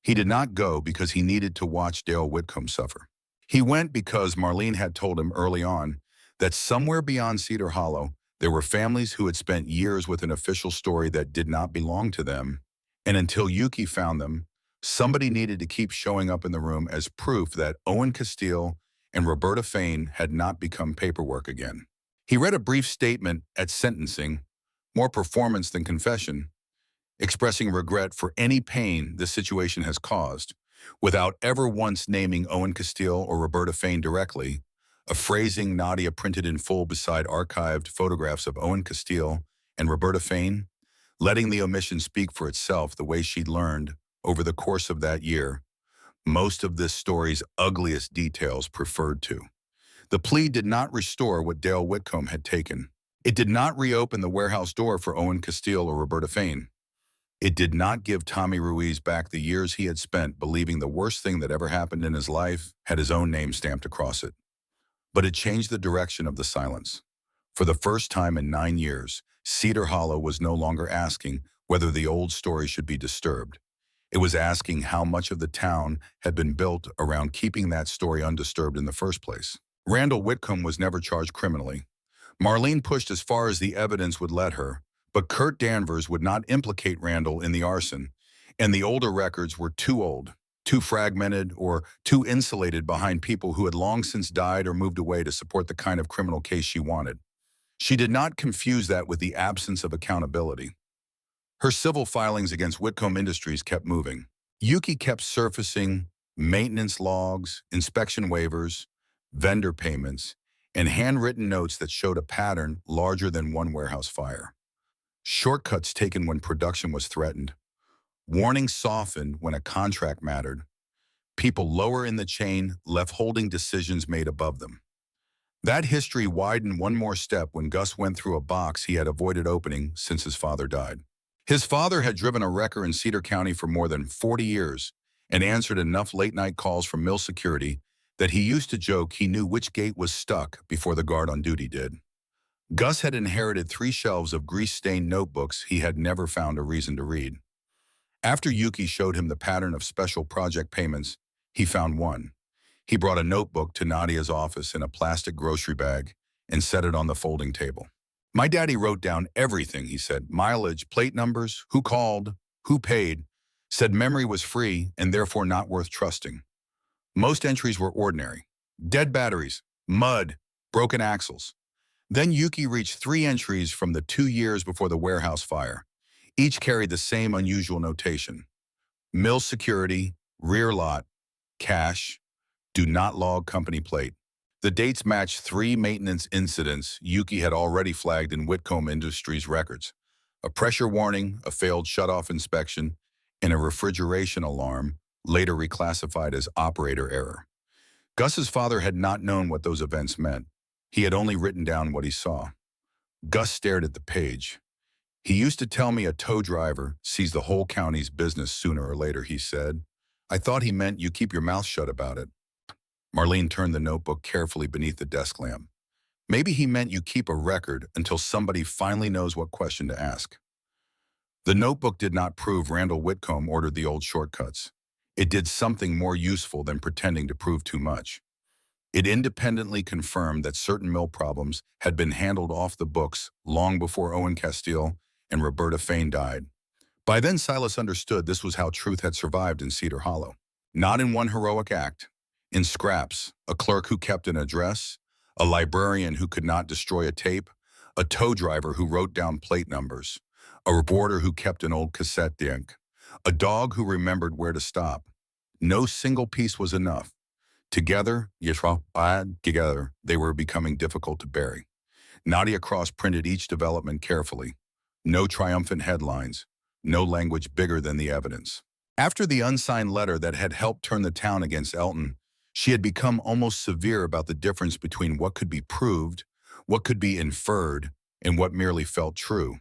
He did not go because he needed to watch Dale Whitcomb suffer. He went because Marlene had told him early on that somewhere beyond Cedar Hollow, there were families who had spent years with an official story that did not belong to them, and until Yuki found them, somebody needed to keep showing up in the room as proof that Owen Castile and Roberta Fain had not become paperwork again. He read a brief statement at sentencing, more performance than confession, expressing regret for any pain the situation has caused, without ever once naming Owen Castile or Roberta Fain directly, a phrasing Nadia printed in full beside archived photographs of Owen Castile and Roberta Fain, letting the omission speak for itself the way she'd learned, over the course of that year, most of this story's ugliest details preferred to. The plea did not restore what Dale Whitcomb had taken. It did not reopen the warehouse door for Owen Castile or Roberta Fain. It did not give Tommy Ruiz back the years he had spent believing the worst thing that ever happened in his life had his own name stamped across it. But it changed the direction of the silence. For the first time in 9 years, Cedar Hollow was no longer asking whether the old story should be disturbed. It was asking how much of the town had been built around keeping that story undisturbed in the first place. Randall Whitcomb was never charged criminally. Marlene pushed as far as the evidence would let her, but Kurt Danvers would not implicate Randall in the arson, and the older records were too old, too fragmented, or too insulated behind people who had long since died or moved away to support the kind of criminal case she wanted. She did not confuse that with the absence of accountability. Her civil filings against Whitcomb Industries kept moving. Yuki kept surfacing maintenance logs, inspection waivers, vendor payments, and handwritten notes that showed a pattern larger than one warehouse fire. Shortcuts taken when production was threatened. Warnings softened when a contract mattered. People lower in the chain left holding decisions made above them. That history widened one more step when Gus went through a box he had avoided opening since his father died. His father had driven a wrecker in Cedar County for more than 40 years and answered enough late-night calls from mill security that he used to joke he knew which gate was stuck before the guard on duty did. Gus had inherited 3 shelves of grease-stained notebooks he had never found a reason to read. After Yuki showed him the pattern of special project payments, he found one. He brought a notebook to Nadia's office in a plastic grocery bag and set it on the folding table. My daddy wrote down everything, he said. Mileage, plate numbers, who called, who paid. Said memory was free and therefore not worth trusting. Most entries were ordinary. Dead batteries, mud, broken axles. Then Yuki reached 3 entries from the 2 years before the warehouse fire. Each carried the same unusual notation. Mill security, rear lot, cash, do not log company plate. The dates matched 3 maintenance incidents Yuki had already flagged in Whitcomb Industries records. A pressure warning, a failed shutoff inspection, and a refrigeration alarm, later reclassified as operator error. Gus's father had not known what those events meant. He had only written down what he saw. Gus stared at the page. He used to tell me a tow driver sees the whole county's business sooner or later, he said. I thought he meant you keep your mouth shut about it. Marlene turned the notebook carefully beneath the desk lamp. Maybe he meant you keep a record until somebody finally knows what question to ask. The notebook did not prove Randall Whitcomb ordered the old shortcuts. It did something more useful than pretending to prove too much. It independently confirmed that certain mill problems had been handled off the books long before Owen Castile and Roberta Fain died. By then, Silas understood this was how truth had survived in Cedar Hollow. Not in one heroic act. In scraps, a clerk who kept an address, a librarian who could not destroy a tape, a tow driver who wrote down plate numbers, a reporter who kept an old cassette deck, a dog who remembered where to stop. No single piece was enough. Together, together, they were becoming difficult to bury. Nadia cross-printed each development carefully. No triumphant headlines, no language bigger than the evidence. After the unsigned letter that had helped turn the town against Elton, she had become almost severe about the difference between what could be proved, what could be inferred, and what merely felt true.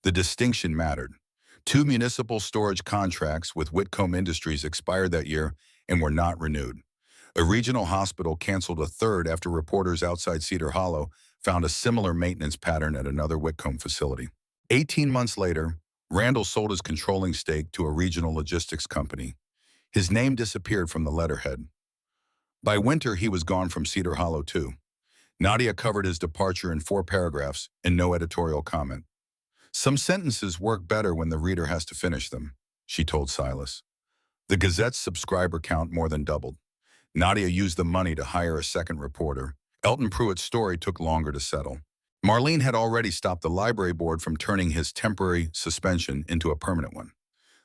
The distinction mattered. 2 municipal storage contracts with Whitcomb Industries expired that year and were not renewed. A regional hospital canceled a third after reporters outside Cedar Hollow found a similar maintenance pattern at another Whitcomb facility. 18 months later, Randall sold his controlling stake to a regional logistics company. His name disappeared from the letterhead. By winter, he was gone from Cedar Hollow too. Nadia covered his departure in 4 paragraphs and no editorial comment. Some sentences work better when the reader has to finish them, she told Silas. The Gazette's subscriber count more than doubled. Nadia used the money to hire a second reporter. Elton Pruitt's story took longer to settle. Marlene had already stopped the library board from turning his temporary suspension into a permanent one.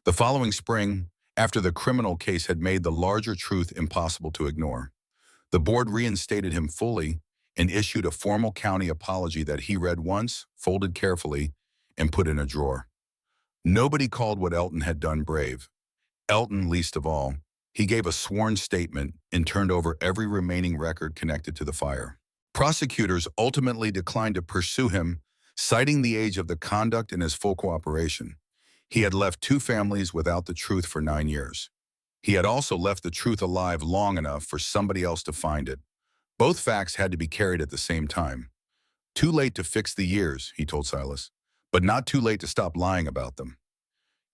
The following spring, after the criminal case had made the larger truth impossible to ignore, the board reinstated him fully and issued a formal county apology that he read once, folded carefully, and put in a drawer. Nobody called what Elton had done brave. Elton least of all. He gave a sworn statement and turned over every remaining record connected to the fire. Prosecutors ultimately declined to pursue him, citing the age of the conduct and his full cooperation. He had left two families without the truth for 9 years. He had also left the truth alive long enough for somebody else to find it. Both facts had to be carried at the same time. Too late to fix the years, he told Silas, but not too late to stop lying about them.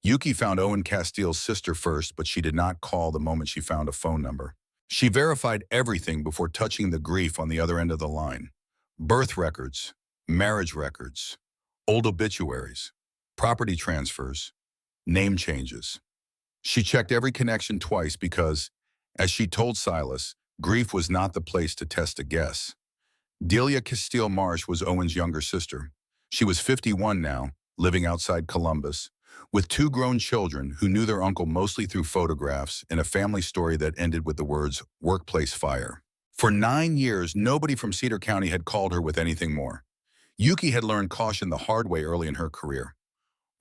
Yuki found Owen Castile's sister first, but she did not call the moment she found a phone number. She verified everything before touching the grief on the other end of the line. Birth records, marriage records, old obituaries, property transfers, name changes. She checked every connection twice because, as she told Silas, grief was not the place to test a guess. Delia Castile Marsh was Owen's younger sister. She was 51 now, living outside Columbus, with two grown children who knew their uncle mostly through photographs and a family story that ended with the words, "workplace fire." For 9 years, nobody from Cedar County had called her with anything more. Yuki had learned caution the hard way early in her career.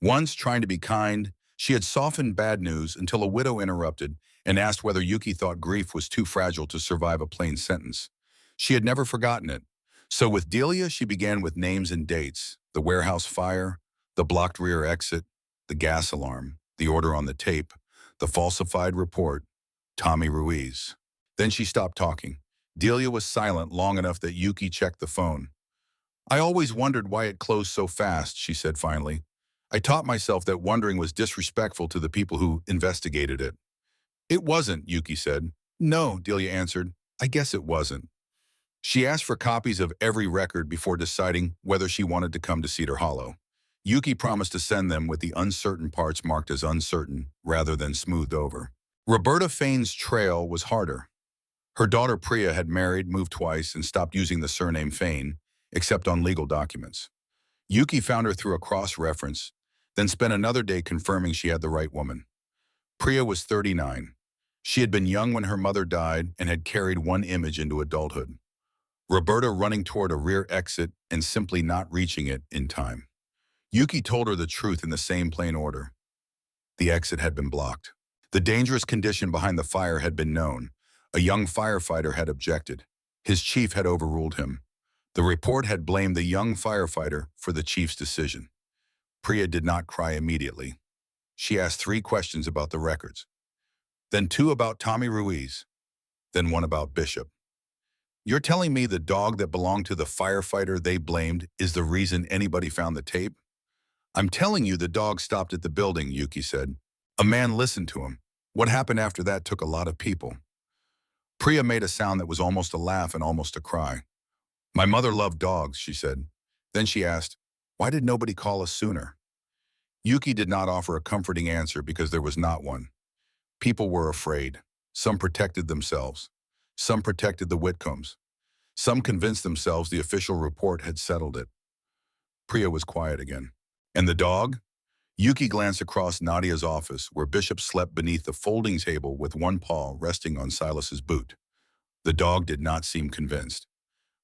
Once, trying to be kind, she had softened bad news until a widow interrupted and asked whether Yuki thought grief was too fragile to survive a plain sentence. She had never forgotten it. So with Delia, she began with names and dates: the warehouse fire, the blocked rear exit, the gas alarm, the order on the tape, the falsified report, Tommy Ruiz. Then she stopped talking. Delia was silent long enough that Yuki checked the phone. "I always wondered why it closed so fast," she said finally. "I taught myself that wondering was disrespectful to the people who investigated it." "It wasn't," Yuki said. "No," Delia answered. "I guess it wasn't." She asked for copies of every record before deciding whether she wanted to come to Cedar Hollow. Yuki promised to send them with the uncertain parts marked as uncertain rather than smoothed over. Roberta Fain's trail was harder. Her daughter Priya had married, moved twice, and stopped using the surname Fain, except on legal documents. Yuki found her through a cross-reference, then spent another day confirming she had the right woman. Priya was 39. She had been young when her mother died and had carried one image into adulthood. Roberta running toward a rear exit and simply not reaching it in time. Yuki told her the truth in the same plain order. The exit had been blocked. The dangerous condition behind the fire had been known. A young firefighter had objected. His chief had overruled him. The report had blamed the young firefighter for the chief's decision. Priya did not cry immediately. She asked 3 questions about the records, then 2 about Tommy Ruiz, then 1 about Bishop. "You're telling me the dog that belonged to the firefighter they blamed is the reason anybody found the tape?" "I'm telling you the dog stopped at the building," Yuki said. "A man listened to him. What happened after that took a lot of people." Priya made a sound that was almost a laugh and almost a cry. "My mother loved dogs," she said. Then she asked, "Why did nobody call us sooner?" Yuki did not offer a comforting answer because there was not one. People were afraid. Some protected themselves. Some protected the Whitcombs. Some convinced themselves the official report had settled it. Priya was quiet again. "And the dog?" Yuki glanced across Nadia's office, where Bishop slept beneath the folding table with one paw resting on Silas's boot. The dog did not seem convinced.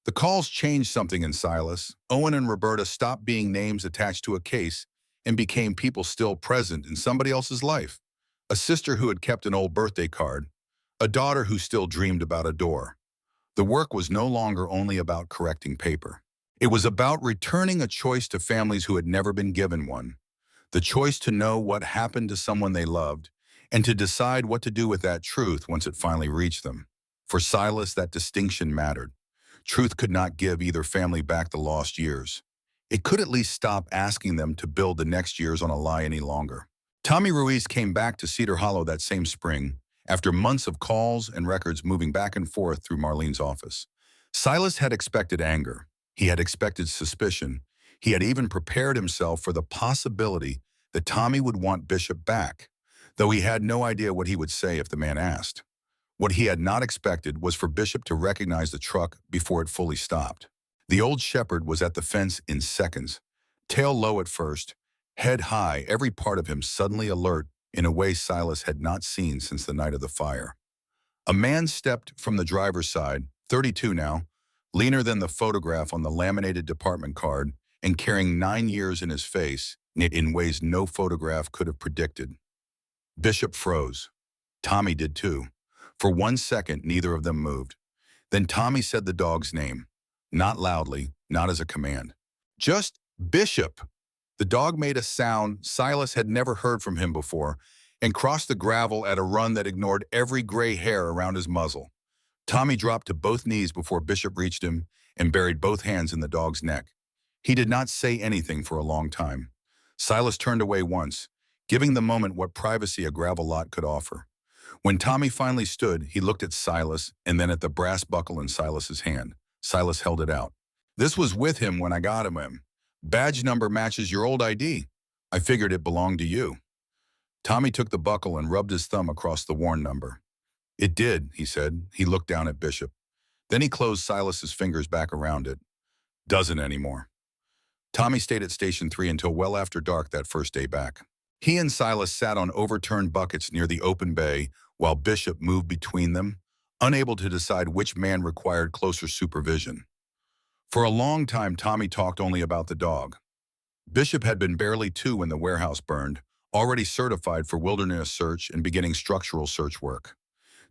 The calls changed something in Silas. Owen and Roberta stopped being names attached to a case and became people still present in somebody else's life. A sister who had kept an old birthday card. A daughter who still dreamed about a door. The work was no longer only about correcting paper. It was about returning a choice to families who had never been given one. The choice to know what happened to someone they loved and to decide what to do with that truth once it finally reached them. For Silas, that distinction mattered. Truth could not give either family back the lost years. It could at least stop asking them to build the next years on a lie any longer. Tommy Ruiz came back to Cedar Hollow that same spring, after months of calls and records moving back and forth through Marlene's office. Silas had expected anger. He had expected suspicion. He had even prepared himself for the possibility that Tommy would want Bishop back, though he had no idea what he would say if the man asked. What he had not expected was for Bishop to recognize the truck before it fully stopped. The old shepherd was at the fence in seconds, tail low at first, head high, every part of him suddenly alert in a way Silas had not seen since the night of the fire. A man stepped from the driver's side, 32 now, leaner than the photograph on the laminated department card, and carrying 9 years in his face, in ways no photograph could have predicted. Bishop froze. Tommy did too. For 1 second, neither of them moved. Then Tommy said the dog's name. Not loudly, not as a command. Just Bishop. The dog made a sound Silas had never heard from him before and crossed the gravel at a run that ignored every gray hair around his muzzle. Tommy dropped to both knees before Bishop reached him and buried both hands in the dog's neck. He did not say anything for a long time. Silas turned away once, giving the moment what privacy a gravel lot could offer. When Tommy finally stood, he looked at Silas and then at the brass buckle in Silas's hand. Silas held it out. This was with him when I got him. Badge number matches your old ID. I figured it belonged to you. Tommy took the buckle and rubbed his thumb across the worn number. It did, he said. He looked down at Bishop. Then he closed Silas's fingers back around it. Doesn't anymore. Tommy stayed at Station 3 until well after dark that first day back. He and Silas sat on overturned buckets near the open bay while Bishop moved between them, unable to decide which man required closer supervision. For a long time, Tommy talked only about the dog. Bishop had been barely 2 when the warehouse burned, already certified for wilderness search and beginning structural search work.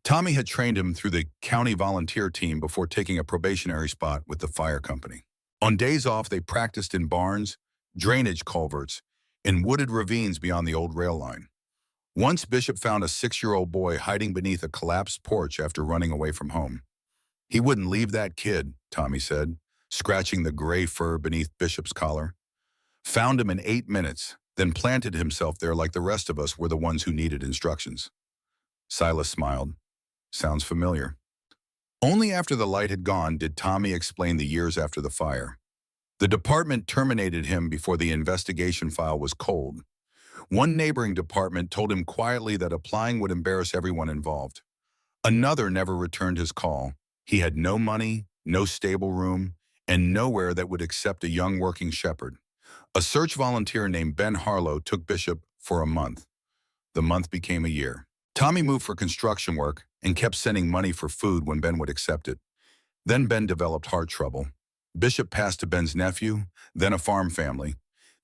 Tommy had trained him through the county volunteer team before taking a probationary spot with the fire company. On days off, they practiced in barns, drainage culverts, and wooded ravines beyond the old rail line. Once Bishop found a 6-year-old boy hiding beneath a collapsed porch after running away from home. He wouldn't leave that kid, Tommy said, scratching the gray fur beneath Bishop's collar. Found him in 8 minutes, then planted himself there like the rest of us were the ones who needed instructions. Silas smiled. Sounds familiar. Only after the light had gone did Tommy explain the years after the fire. The department terminated him before the investigation file was cold. One neighboring department told him quietly that applying would embarrass everyone involved. Another never returned his call. He had no money, no stable room, and nowhere that would accept a young working shepherd. A search volunteer named Ben Harlow took Bishop for a month. The month became a year. Tommy moved for construction work and kept sending money for food when Ben would accept it. Then Ben developed heart trouble. Bishop passed to Ben's nephew, then a farm family.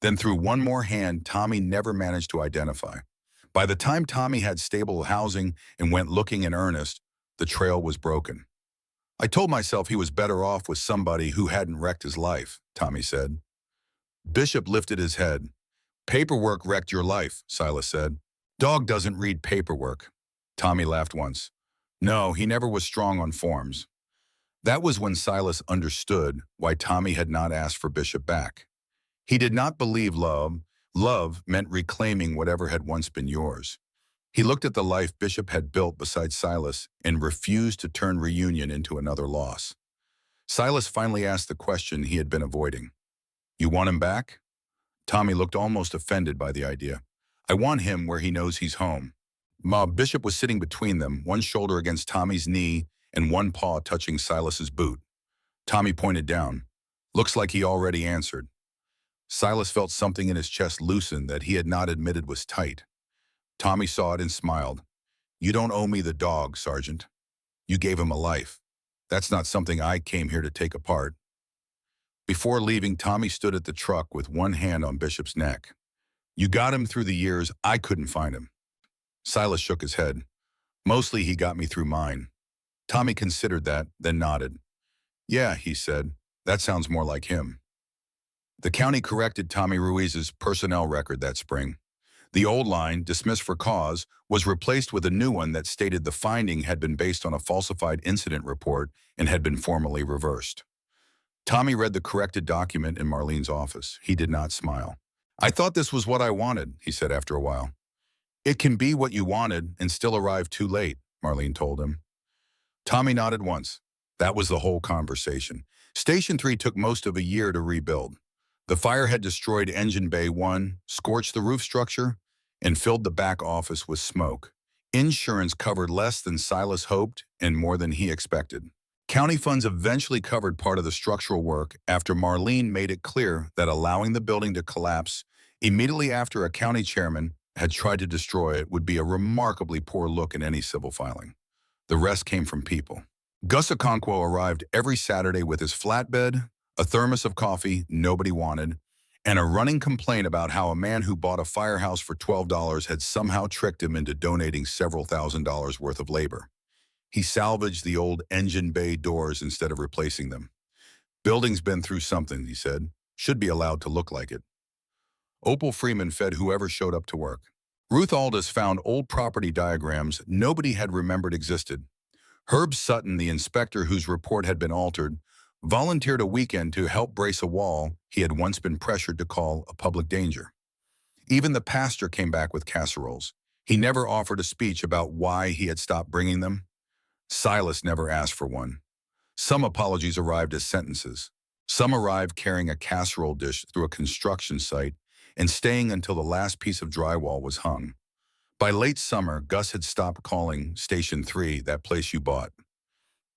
Then through one more hand Tommy never managed to identify. By the time Tommy had stable housing and went looking in earnest, the trail was broken. I told myself he was better off with somebody who hadn't wrecked his life, Tommy said. Bishop lifted his head. Paperwork wrecked your life, Silas said. Dog doesn't read paperwork. Tommy laughed once. No, he never was strong on forms. That was when Silas understood why Tommy had not asked for Bishop back. He did not believe love. Love meant reclaiming whatever had once been yours. He looked at the life Bishop had built beside Silas and refused to turn reunion into another loss. Silas finally asked the question he had been avoiding. You want him back? Tommy looked almost offended by the idea. I want him where he knows he's home. Bishop was sitting between them, one shoulder against Tommy's knee and one paw touching Silas's boot. Tommy pointed down. Looks like he already answered. Silas felt something in his chest loosen that he had not admitted was tight. Tommy saw it and smiled. You don't owe me the dog, Sergeant. You gave him a life. That's not something I came here to take apart. Before leaving, Tommy stood at the truck with one hand on Bishop's neck. You got him through the years I couldn't find him. Silas shook his head. Mostly he got me through mine. Tommy considered that, then nodded. Yeah, he said. That sounds more like him. The county corrected Tommy Ruiz's personnel record that spring. The old line, dismissed for cause, was replaced with a new one that stated the finding had been based on a falsified incident report and had been formally reversed. Tommy read the corrected document in Marlene's office. He did not smile. I thought this was what I wanted, he said after a while. It can be what you wanted and still arrive too late, Marlene told him. Tommy nodded once. That was the whole conversation. Station 3 took most of a year to rebuild. The fire had destroyed Engine Bay 1, scorched the roof structure, and filled the back office with smoke. Insurance covered less than Silas hoped and more than he expected. County funds eventually covered part of the structural work after Marlene made it clear that allowing the building to collapse immediately after a county chairman had tried to destroy it would be a remarkably poor look in any civil filing. The rest came from people. Gus Okonkwo arrived every Saturday with his flatbed, a thermos of coffee nobody wanted, and a running complaint about how a man who bought a firehouse for $12 had somehow tricked him into donating several $1,000s worth of labor. He salvaged the old engine bay doors instead of replacing them. Building's been through something, he said. Should be allowed to look like it. Opal Freeman fed whoever showed up to work. Ruth Aldous found old property diagrams nobody had remembered existed. Herb Sutton, the inspector whose report had been altered, volunteered a weekend to help brace a wall he had once been pressured to call a public danger. Even the pastor came back with casseroles. He never offered a speech about why he had stopped bringing them. Silas never asked for one. Some apologies arrived as sentences. Some arrived carrying a casserole dish through a construction site and staying until the last piece of drywall was hung. By late summer, Gus had stopped calling Station 3 that place you bought.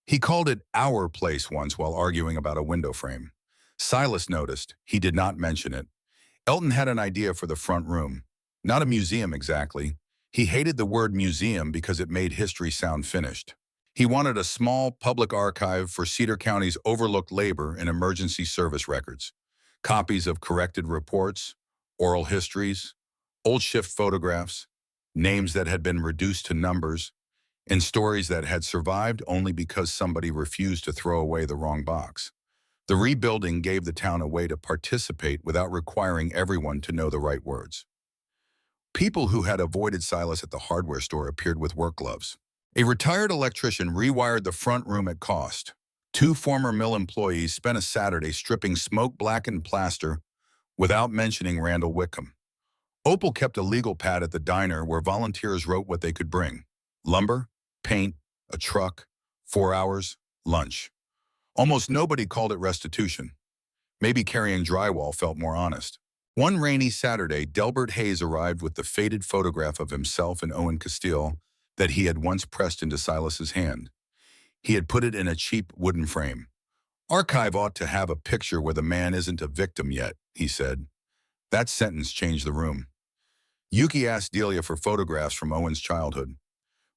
He called it our place once while arguing about a window frame. Silas noticed. He did not mention it. Elton had an idea for the front room. Not a museum exactly. He hated the word museum because it made history sound finished. He wanted a small public archive for Cedar County's overlooked labor and emergency service records, copies of corrected reports, oral histories, old shift photographs, names that had been reduced to numbers, and stories that had survived only because somebody refused to throw away the wrong box. The rebuilding gave the town a way to participate without requiring everyone to know the right words. People who had avoided Silas at the hardware store appeared with work gloves. A retired electrician rewired the front room at cost. Two former mill employees spent a Saturday stripping smoke-blackened plaster without mentioning Randall Wickham. Opal kept a legal pad at the diner where volunteers wrote what they could bring: lumber, paint, a truck, 4 hours, lunch. Almost nobody called it restitution. Maybe carrying drywall felt more honest. One rainy Saturday, Delbert Hayes arrived with the faded photograph of himself and Owen Castile that he had once pressed into Silas's hand. He had put it in a cheap wooden frame. Archive ought to have a picture where the man isn't a victim yet, he said. That sentence changed the room. Yuki asked Delia for photographs from Owen's childhood.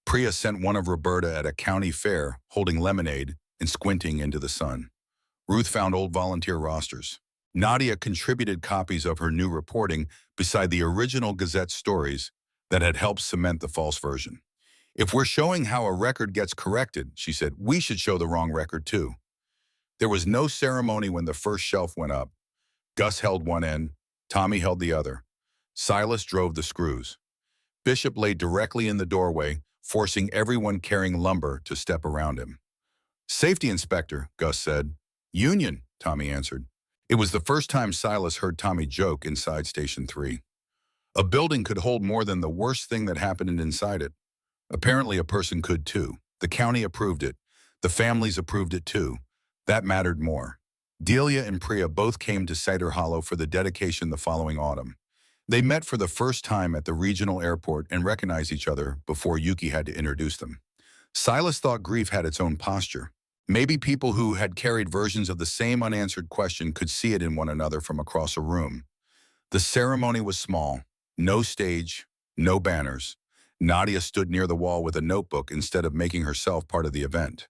Priya sent one of Roberta at a county fair holding lemonade and squinting into the sun. Ruth found old volunteer rosters. Nadia contributed copies of her new reporting beside the original Gazette stories that had helped cement the false version. If we're showing how a record gets corrected, she said, we should show the wrong record too. There was no ceremony when the first shelf went up. Gus held one end, Tommy held the other. Silas drove the screws. Bishop lay directly in the doorway, forcing everyone carrying lumber to step around him. Safety inspector, Gus said. Union, Tommy answered. It was the first time Silas heard Tommy joke inside Station 3. A building could hold more than the worst thing that happened inside it. Apparently a person could too. The county approved it. The families approved it too. That mattered more. Delia and Priya both came to Cedar Hollow for the dedication the following autumn. They met for the first time at the regional airport and recognized each other before Yuki had to introduce them. Silas thought grief had its own posture. Maybe people who had carried versions of the same unanswered question could see it in one another from across a room. The ceremony was small. No stage, no banners. Nadia stood near the wall with a notebook instead of making herself part of the event.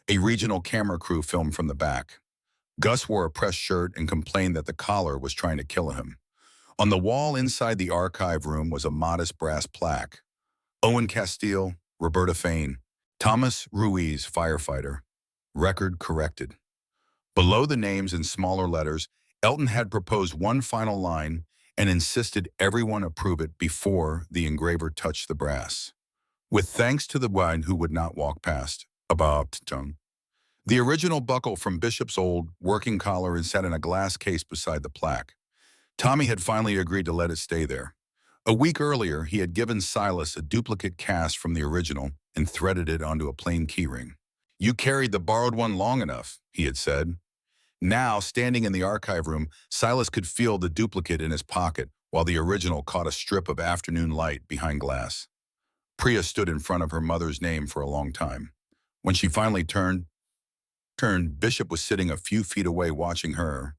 A regional camera crew filmed from the back. Gus wore a pressed shirt and complained that the collar was trying to kill him. On the wall inside the archive room was a modest brass plaque. Owen Castile, Roberta Fain, Thomas Ruiz, firefighter. Record corrected. Below the names in smaller letters, Elton had proposed one final line and insisted everyone approve it before the engraver touched the brass. With thanks to the one who would not walk past, about tongue. The original buckle from Bishop's old working collar is set in a glass case beside the plaque. Tommy had finally agreed to let it stay there. A week earlier, he had given Silas a duplicate cast from the original and threaded it onto a plain keyring. You carried the borrowed one long enough, he had said. Now, standing in the archive room, Silas could feel the duplicate in his pocket while the original caught a strip of afternoon light behind glass. Priya stood in front of her mother's name for a long time. When she finally turned, Turned, Bishop was sitting a few feet away watching her.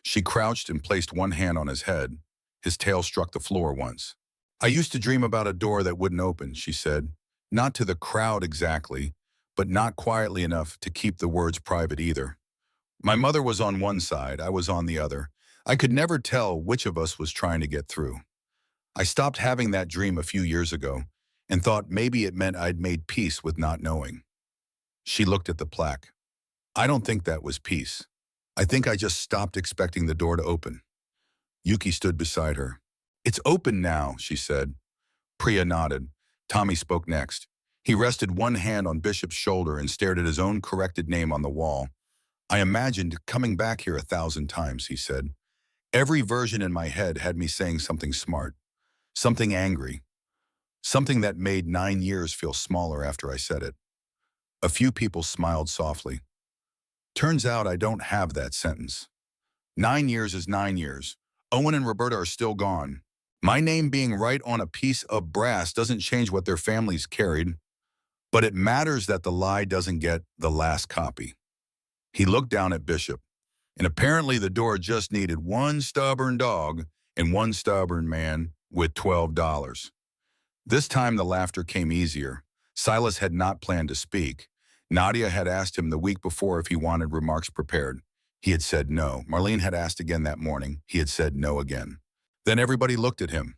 She crouched and placed one hand on his head. His tail struck the floor once. I used to dream about a door that wouldn't open, she said. Not to the crowd exactly, but not quietly enough to keep the words private either. My mother was on one side, I was on the other. I could never tell which of us was trying to get through. I stopped having that dream a few years ago and thought maybe it meant I'd made peace with not knowing. She looked at the plaque. I don't think that was peace. I think I just stopped expecting the door to open. Yuki stood beside her. It's open now, she said. Priya nodded. Tommy spoke next. He rested one hand on Bishop's shoulder and stared at his own corrected name on the wall. I imagined coming back here 1,000 times, he said. Every version in my head had me saying something smart, something angry, something that made 9 years feel smaller after I said it. A few people smiled softly. Turns out I don't have that sentence. 9 years is 9 years. Owen and Roberta are still gone. My name being right on a piece of brass doesn't change what their families carried, but it matters that the lie doesn't get the last copy. He looked down at Bishop, and apparently the door just needed one stubborn dog and one stubborn man with $12. This time the laughter came easier. Silas had not planned to speak. Nadia had asked him the week before if he wanted remarks prepared. He had said no. Marlene had asked again that morning. He had said no again. Then everybody looked at him.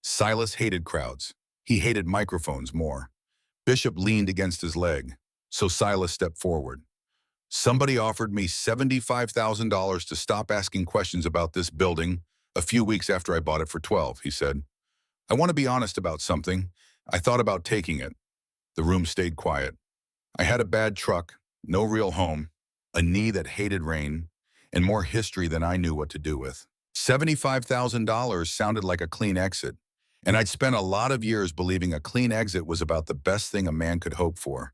Silas hated crowds. He hated microphones more. Bishop leaned against his leg, so Silas stepped forward. Somebody offered me $75,000 to stop asking questions about this building a few weeks after I bought it for 12, he said. I want to be honest about something. I thought about taking it. The room stayed quiet. I had a bad truck, no real home, a knee that hated rain, and more history than I knew what to do with. $75,000 sounded like a clean exit, and I'd spent a lot of years believing a clean exit was about the best thing a man could hope for.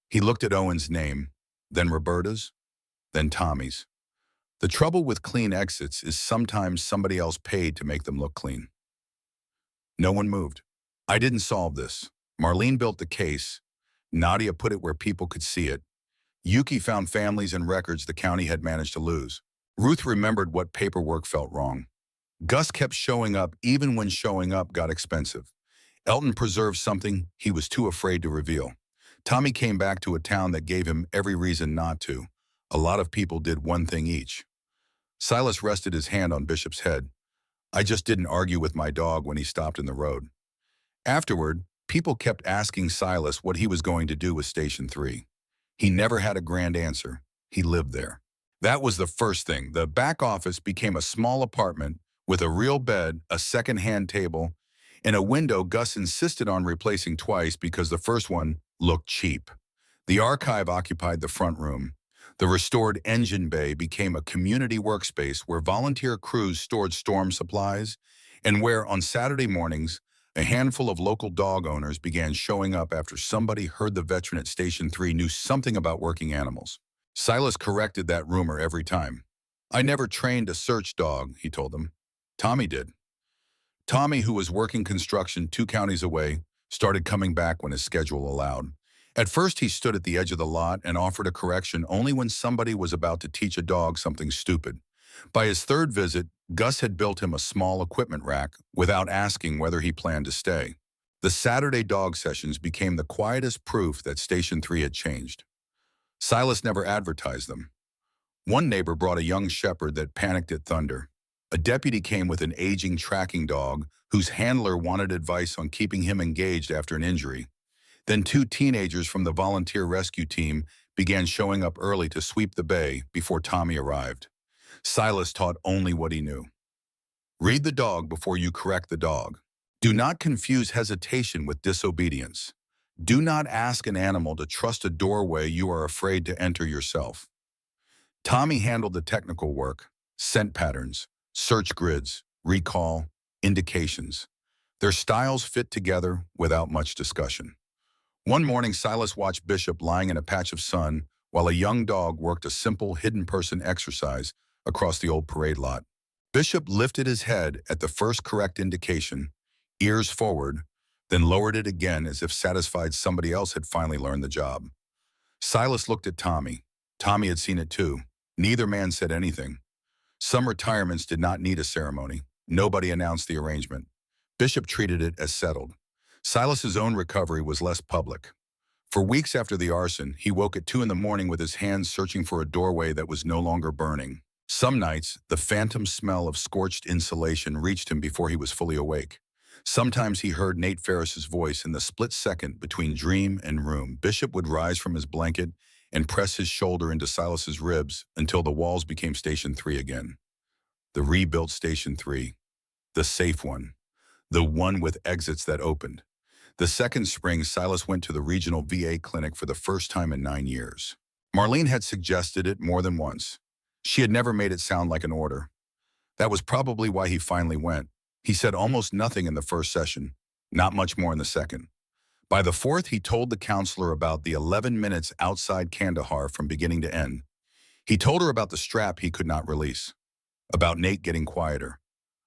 He looked at Owen's name, then Roberta's, then Tommy's. The trouble with clean exits is sometimes somebody else paid to make them look clean. No one moved. I didn't solve this. Marlene built the case. Nadia put it where people could see it. Yuki found families and records the county had managed to lose. Ruth remembered what paperwork felt wrong. Gus kept showing up even when showing up got expensive. Elton preserved something he was too afraid to reveal. Tommy came back to a town that gave him every reason not to. A lot of people did one thing each. Silas rested his hand on Bishop's head. I just didn't argue with my dog when he stopped in the road. Afterward, people kept asking Silas what he was going to do with Station 3. He never had a grand answer. He lived there. That was the first thing. The back office became a small apartment with a real bed, a second-hand table, and a window Gus insisted on replacing twice because the first one looked cheap. The archive occupied the front room. The restored engine bay became a community workspace where volunteer crews stored storm supplies and where, on Saturday mornings, a handful of local dog owners began showing up after somebody heard the veteran at Station 3 knew something about working animals. Silas corrected that rumor every time. I never trained a search dog, he told them. Tommy did. Tommy, who was working construction 2 counties away, started coming back when his schedule allowed. At first, he stood at the edge of the lot and offered a correction only when somebody was about to teach a dog something stupid. By his 3rd visit, Gus had built him a small equipment rack without asking whether he planned to stay. The Saturday dog sessions became the quietest proof that Station 3 had changed. Silas never advertised them. One neighbor brought a young shepherd that panicked at thunder. A deputy came with an aging tracking dog whose handler wanted advice on keeping him engaged after an injury. Then 2 teenagers from the volunteer rescue team began showing up early to sweep the bay before Tommy arrived. Silas taught only what he knew. Read the dog before you correct the dog. Do not confuse hesitation with disobedience. Do not ask an animal to trust a doorway you are afraid to enter yourself. Tommy handled the technical work, scent patterns, search grids, recall, indications. Their styles fit together without much discussion. One morning, Silas watched Bishop lying in a patch of sun while a young dog worked a simple hidden person exercise across the old parade lot. Bishop lifted his head at the first correct indication, ears forward, then lowered it again as if satisfied somebody else had finally learned the job. Silas looked at Tommy. Tommy had seen it too. Neither man said anything. Some retirements did not need a ceremony. Nobody announced the arrangement. Bishop treated it as settled. Silas's own recovery was less public. For weeks after the arson, he woke at 2 in the morning with his hands searching for a doorway that was no longer burning. Some nights, the phantom smell of scorched insulation reached him before he was fully awake. Sometimes he heard Nate Ferris's voice in the split second between dream and room. Bishop would rise from his blanket and press his shoulder into Silas's ribs until the walls became Station 3 again. The rebuilt Station 3. The safe one. The one with exits that opened. The second spring, Silas went to the regional VA clinic for the first time in 9 years. Marlene had suggested it more than once. She had never made it sound like an order. That was probably why he finally went. He said almost nothing in the first session, not much more in the second. By the fourth, he told the counselor about the 11 minutes outside Kandahar from beginning to end. He told her about the strap he could not release, about Nate getting quieter,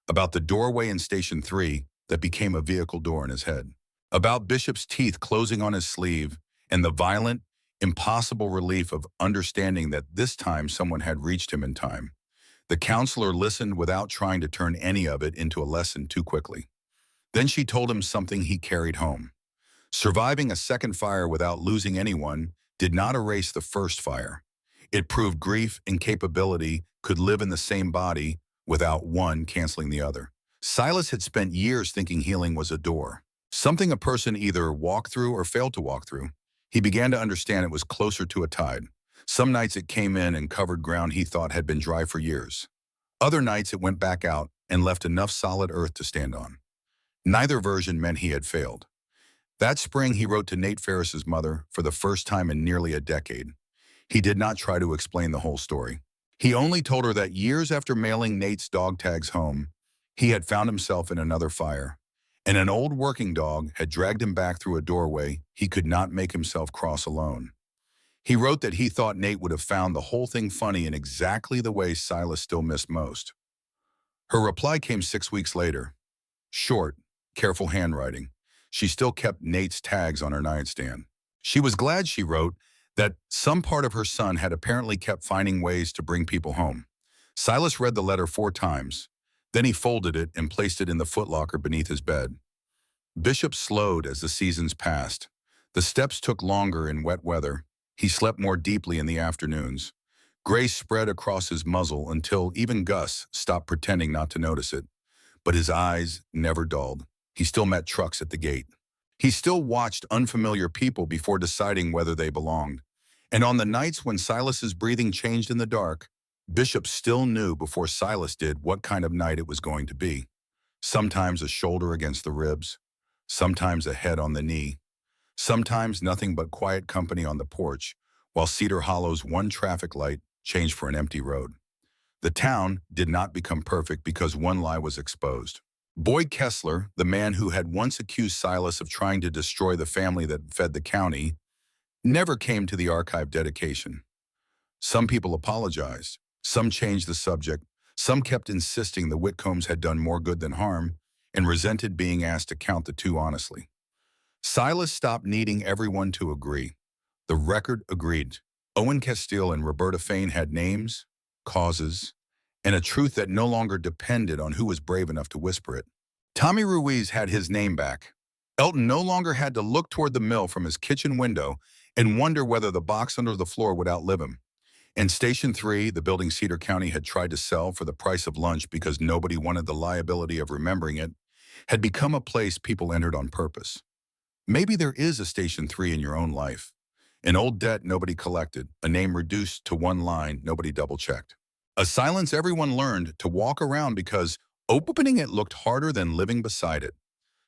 about the doorway in Station 3 that became a vehicle door in his head, about Bishop's teeth closing on his sleeve, and the violent, impossible relief of understanding that this time someone had reached him in time. The counselor listened without trying to turn any of it into a lesson too quickly. Then she told him something he carried home. Surviving a second fire without losing anyone did not erase the first fire. It proved grief and capability could live in the same body without one canceling the other. Silas had spent years thinking healing was a door, something a person either walked through or failed to walk through. He began to understand it was closer to a tide. Some nights it came in and covered ground he thought had been dry for years. Other nights it went back out and left enough solid earth to stand on. Neither version meant he had failed. That spring he wrote to Nate Ferris's mother for the first time in nearly a decade. He did not try to explain the whole story. He only told her that years after mailing Nate's dog tags home, he had found himself in another fire, and an old working dog had dragged him back through a doorway he could not make himself cross alone. He wrote that he thought Nate would have found the whole thing funny in exactly the way Silas still missed most. Her reply came 6 weeks later. Short, careful handwriting. She still kept Nate's tags on her nightstand. She was glad, she wrote, that some part of her son had apparently kept finding ways to bring people home. Silas read the letter 4 times. Then he folded it and placed it in the footlocker beneath his bed. Bishop slowed as the seasons passed. The steps took longer in wet weather. He slept more deeply in the afternoons. Gray spread across his muzzle until even Gus stopped pretending not to notice it. But his eyes never dulled. He still met trucks at the gate. He still watched unfamiliar people before deciding whether they belonged. And on the nights when Silas's breathing changed in the dark, Bishop still knew before Silas did what kind of night it was going to be. Sometimes a shoulder against the ribs, sometimes a head on the knee, sometimes nothing but quiet company on the porch, while Cedar Hollow's one traffic light changed for an empty road. The town did not become perfect because one lie was exposed. Boyd Kessler, the man who had once accused Silas of trying to destroy the family that fed the county, never came to the archive dedication. Some people apologized. Some changed the subject. Some kept insisting the Whitcombs had done more good than harm and resented being asked to count the two honestly. Silas stopped needing everyone to agree. The record agreed. Owen Castile and Roberta Fain had names, causes, and a truth that no longer depended on who was brave enough to whisper it. Tommy Ruiz had his name back. Elton no longer had to look toward the mill from his kitchen window and wonder whether the box under the floor would outlive him. And Station 3, the building Cedar County had tried to sell for the price of lunch because nobody wanted the liability of remembering it, had become a place people entered on purpose. Maybe there is a Station 3 in your own life. An old debt nobody collected, a name reduced to one line nobody double-checked. A silence everyone learned to walk around because opening it looked harder than living beside it.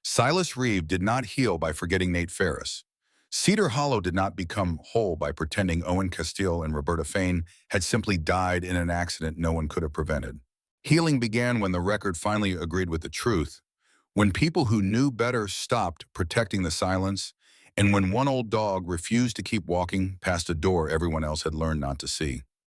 Silas Reeve did not heal by forgetting Nate Ferris. Cedar Hollow did not become whole by pretending Owen Castile and Roberta Fain had simply died in an accident no one could have prevented. Healing began when the record finally agreed with the truth, when people who knew better stopped protecting the silence, and when one old dog refused to keep walking past a door everyone else had learned not to see.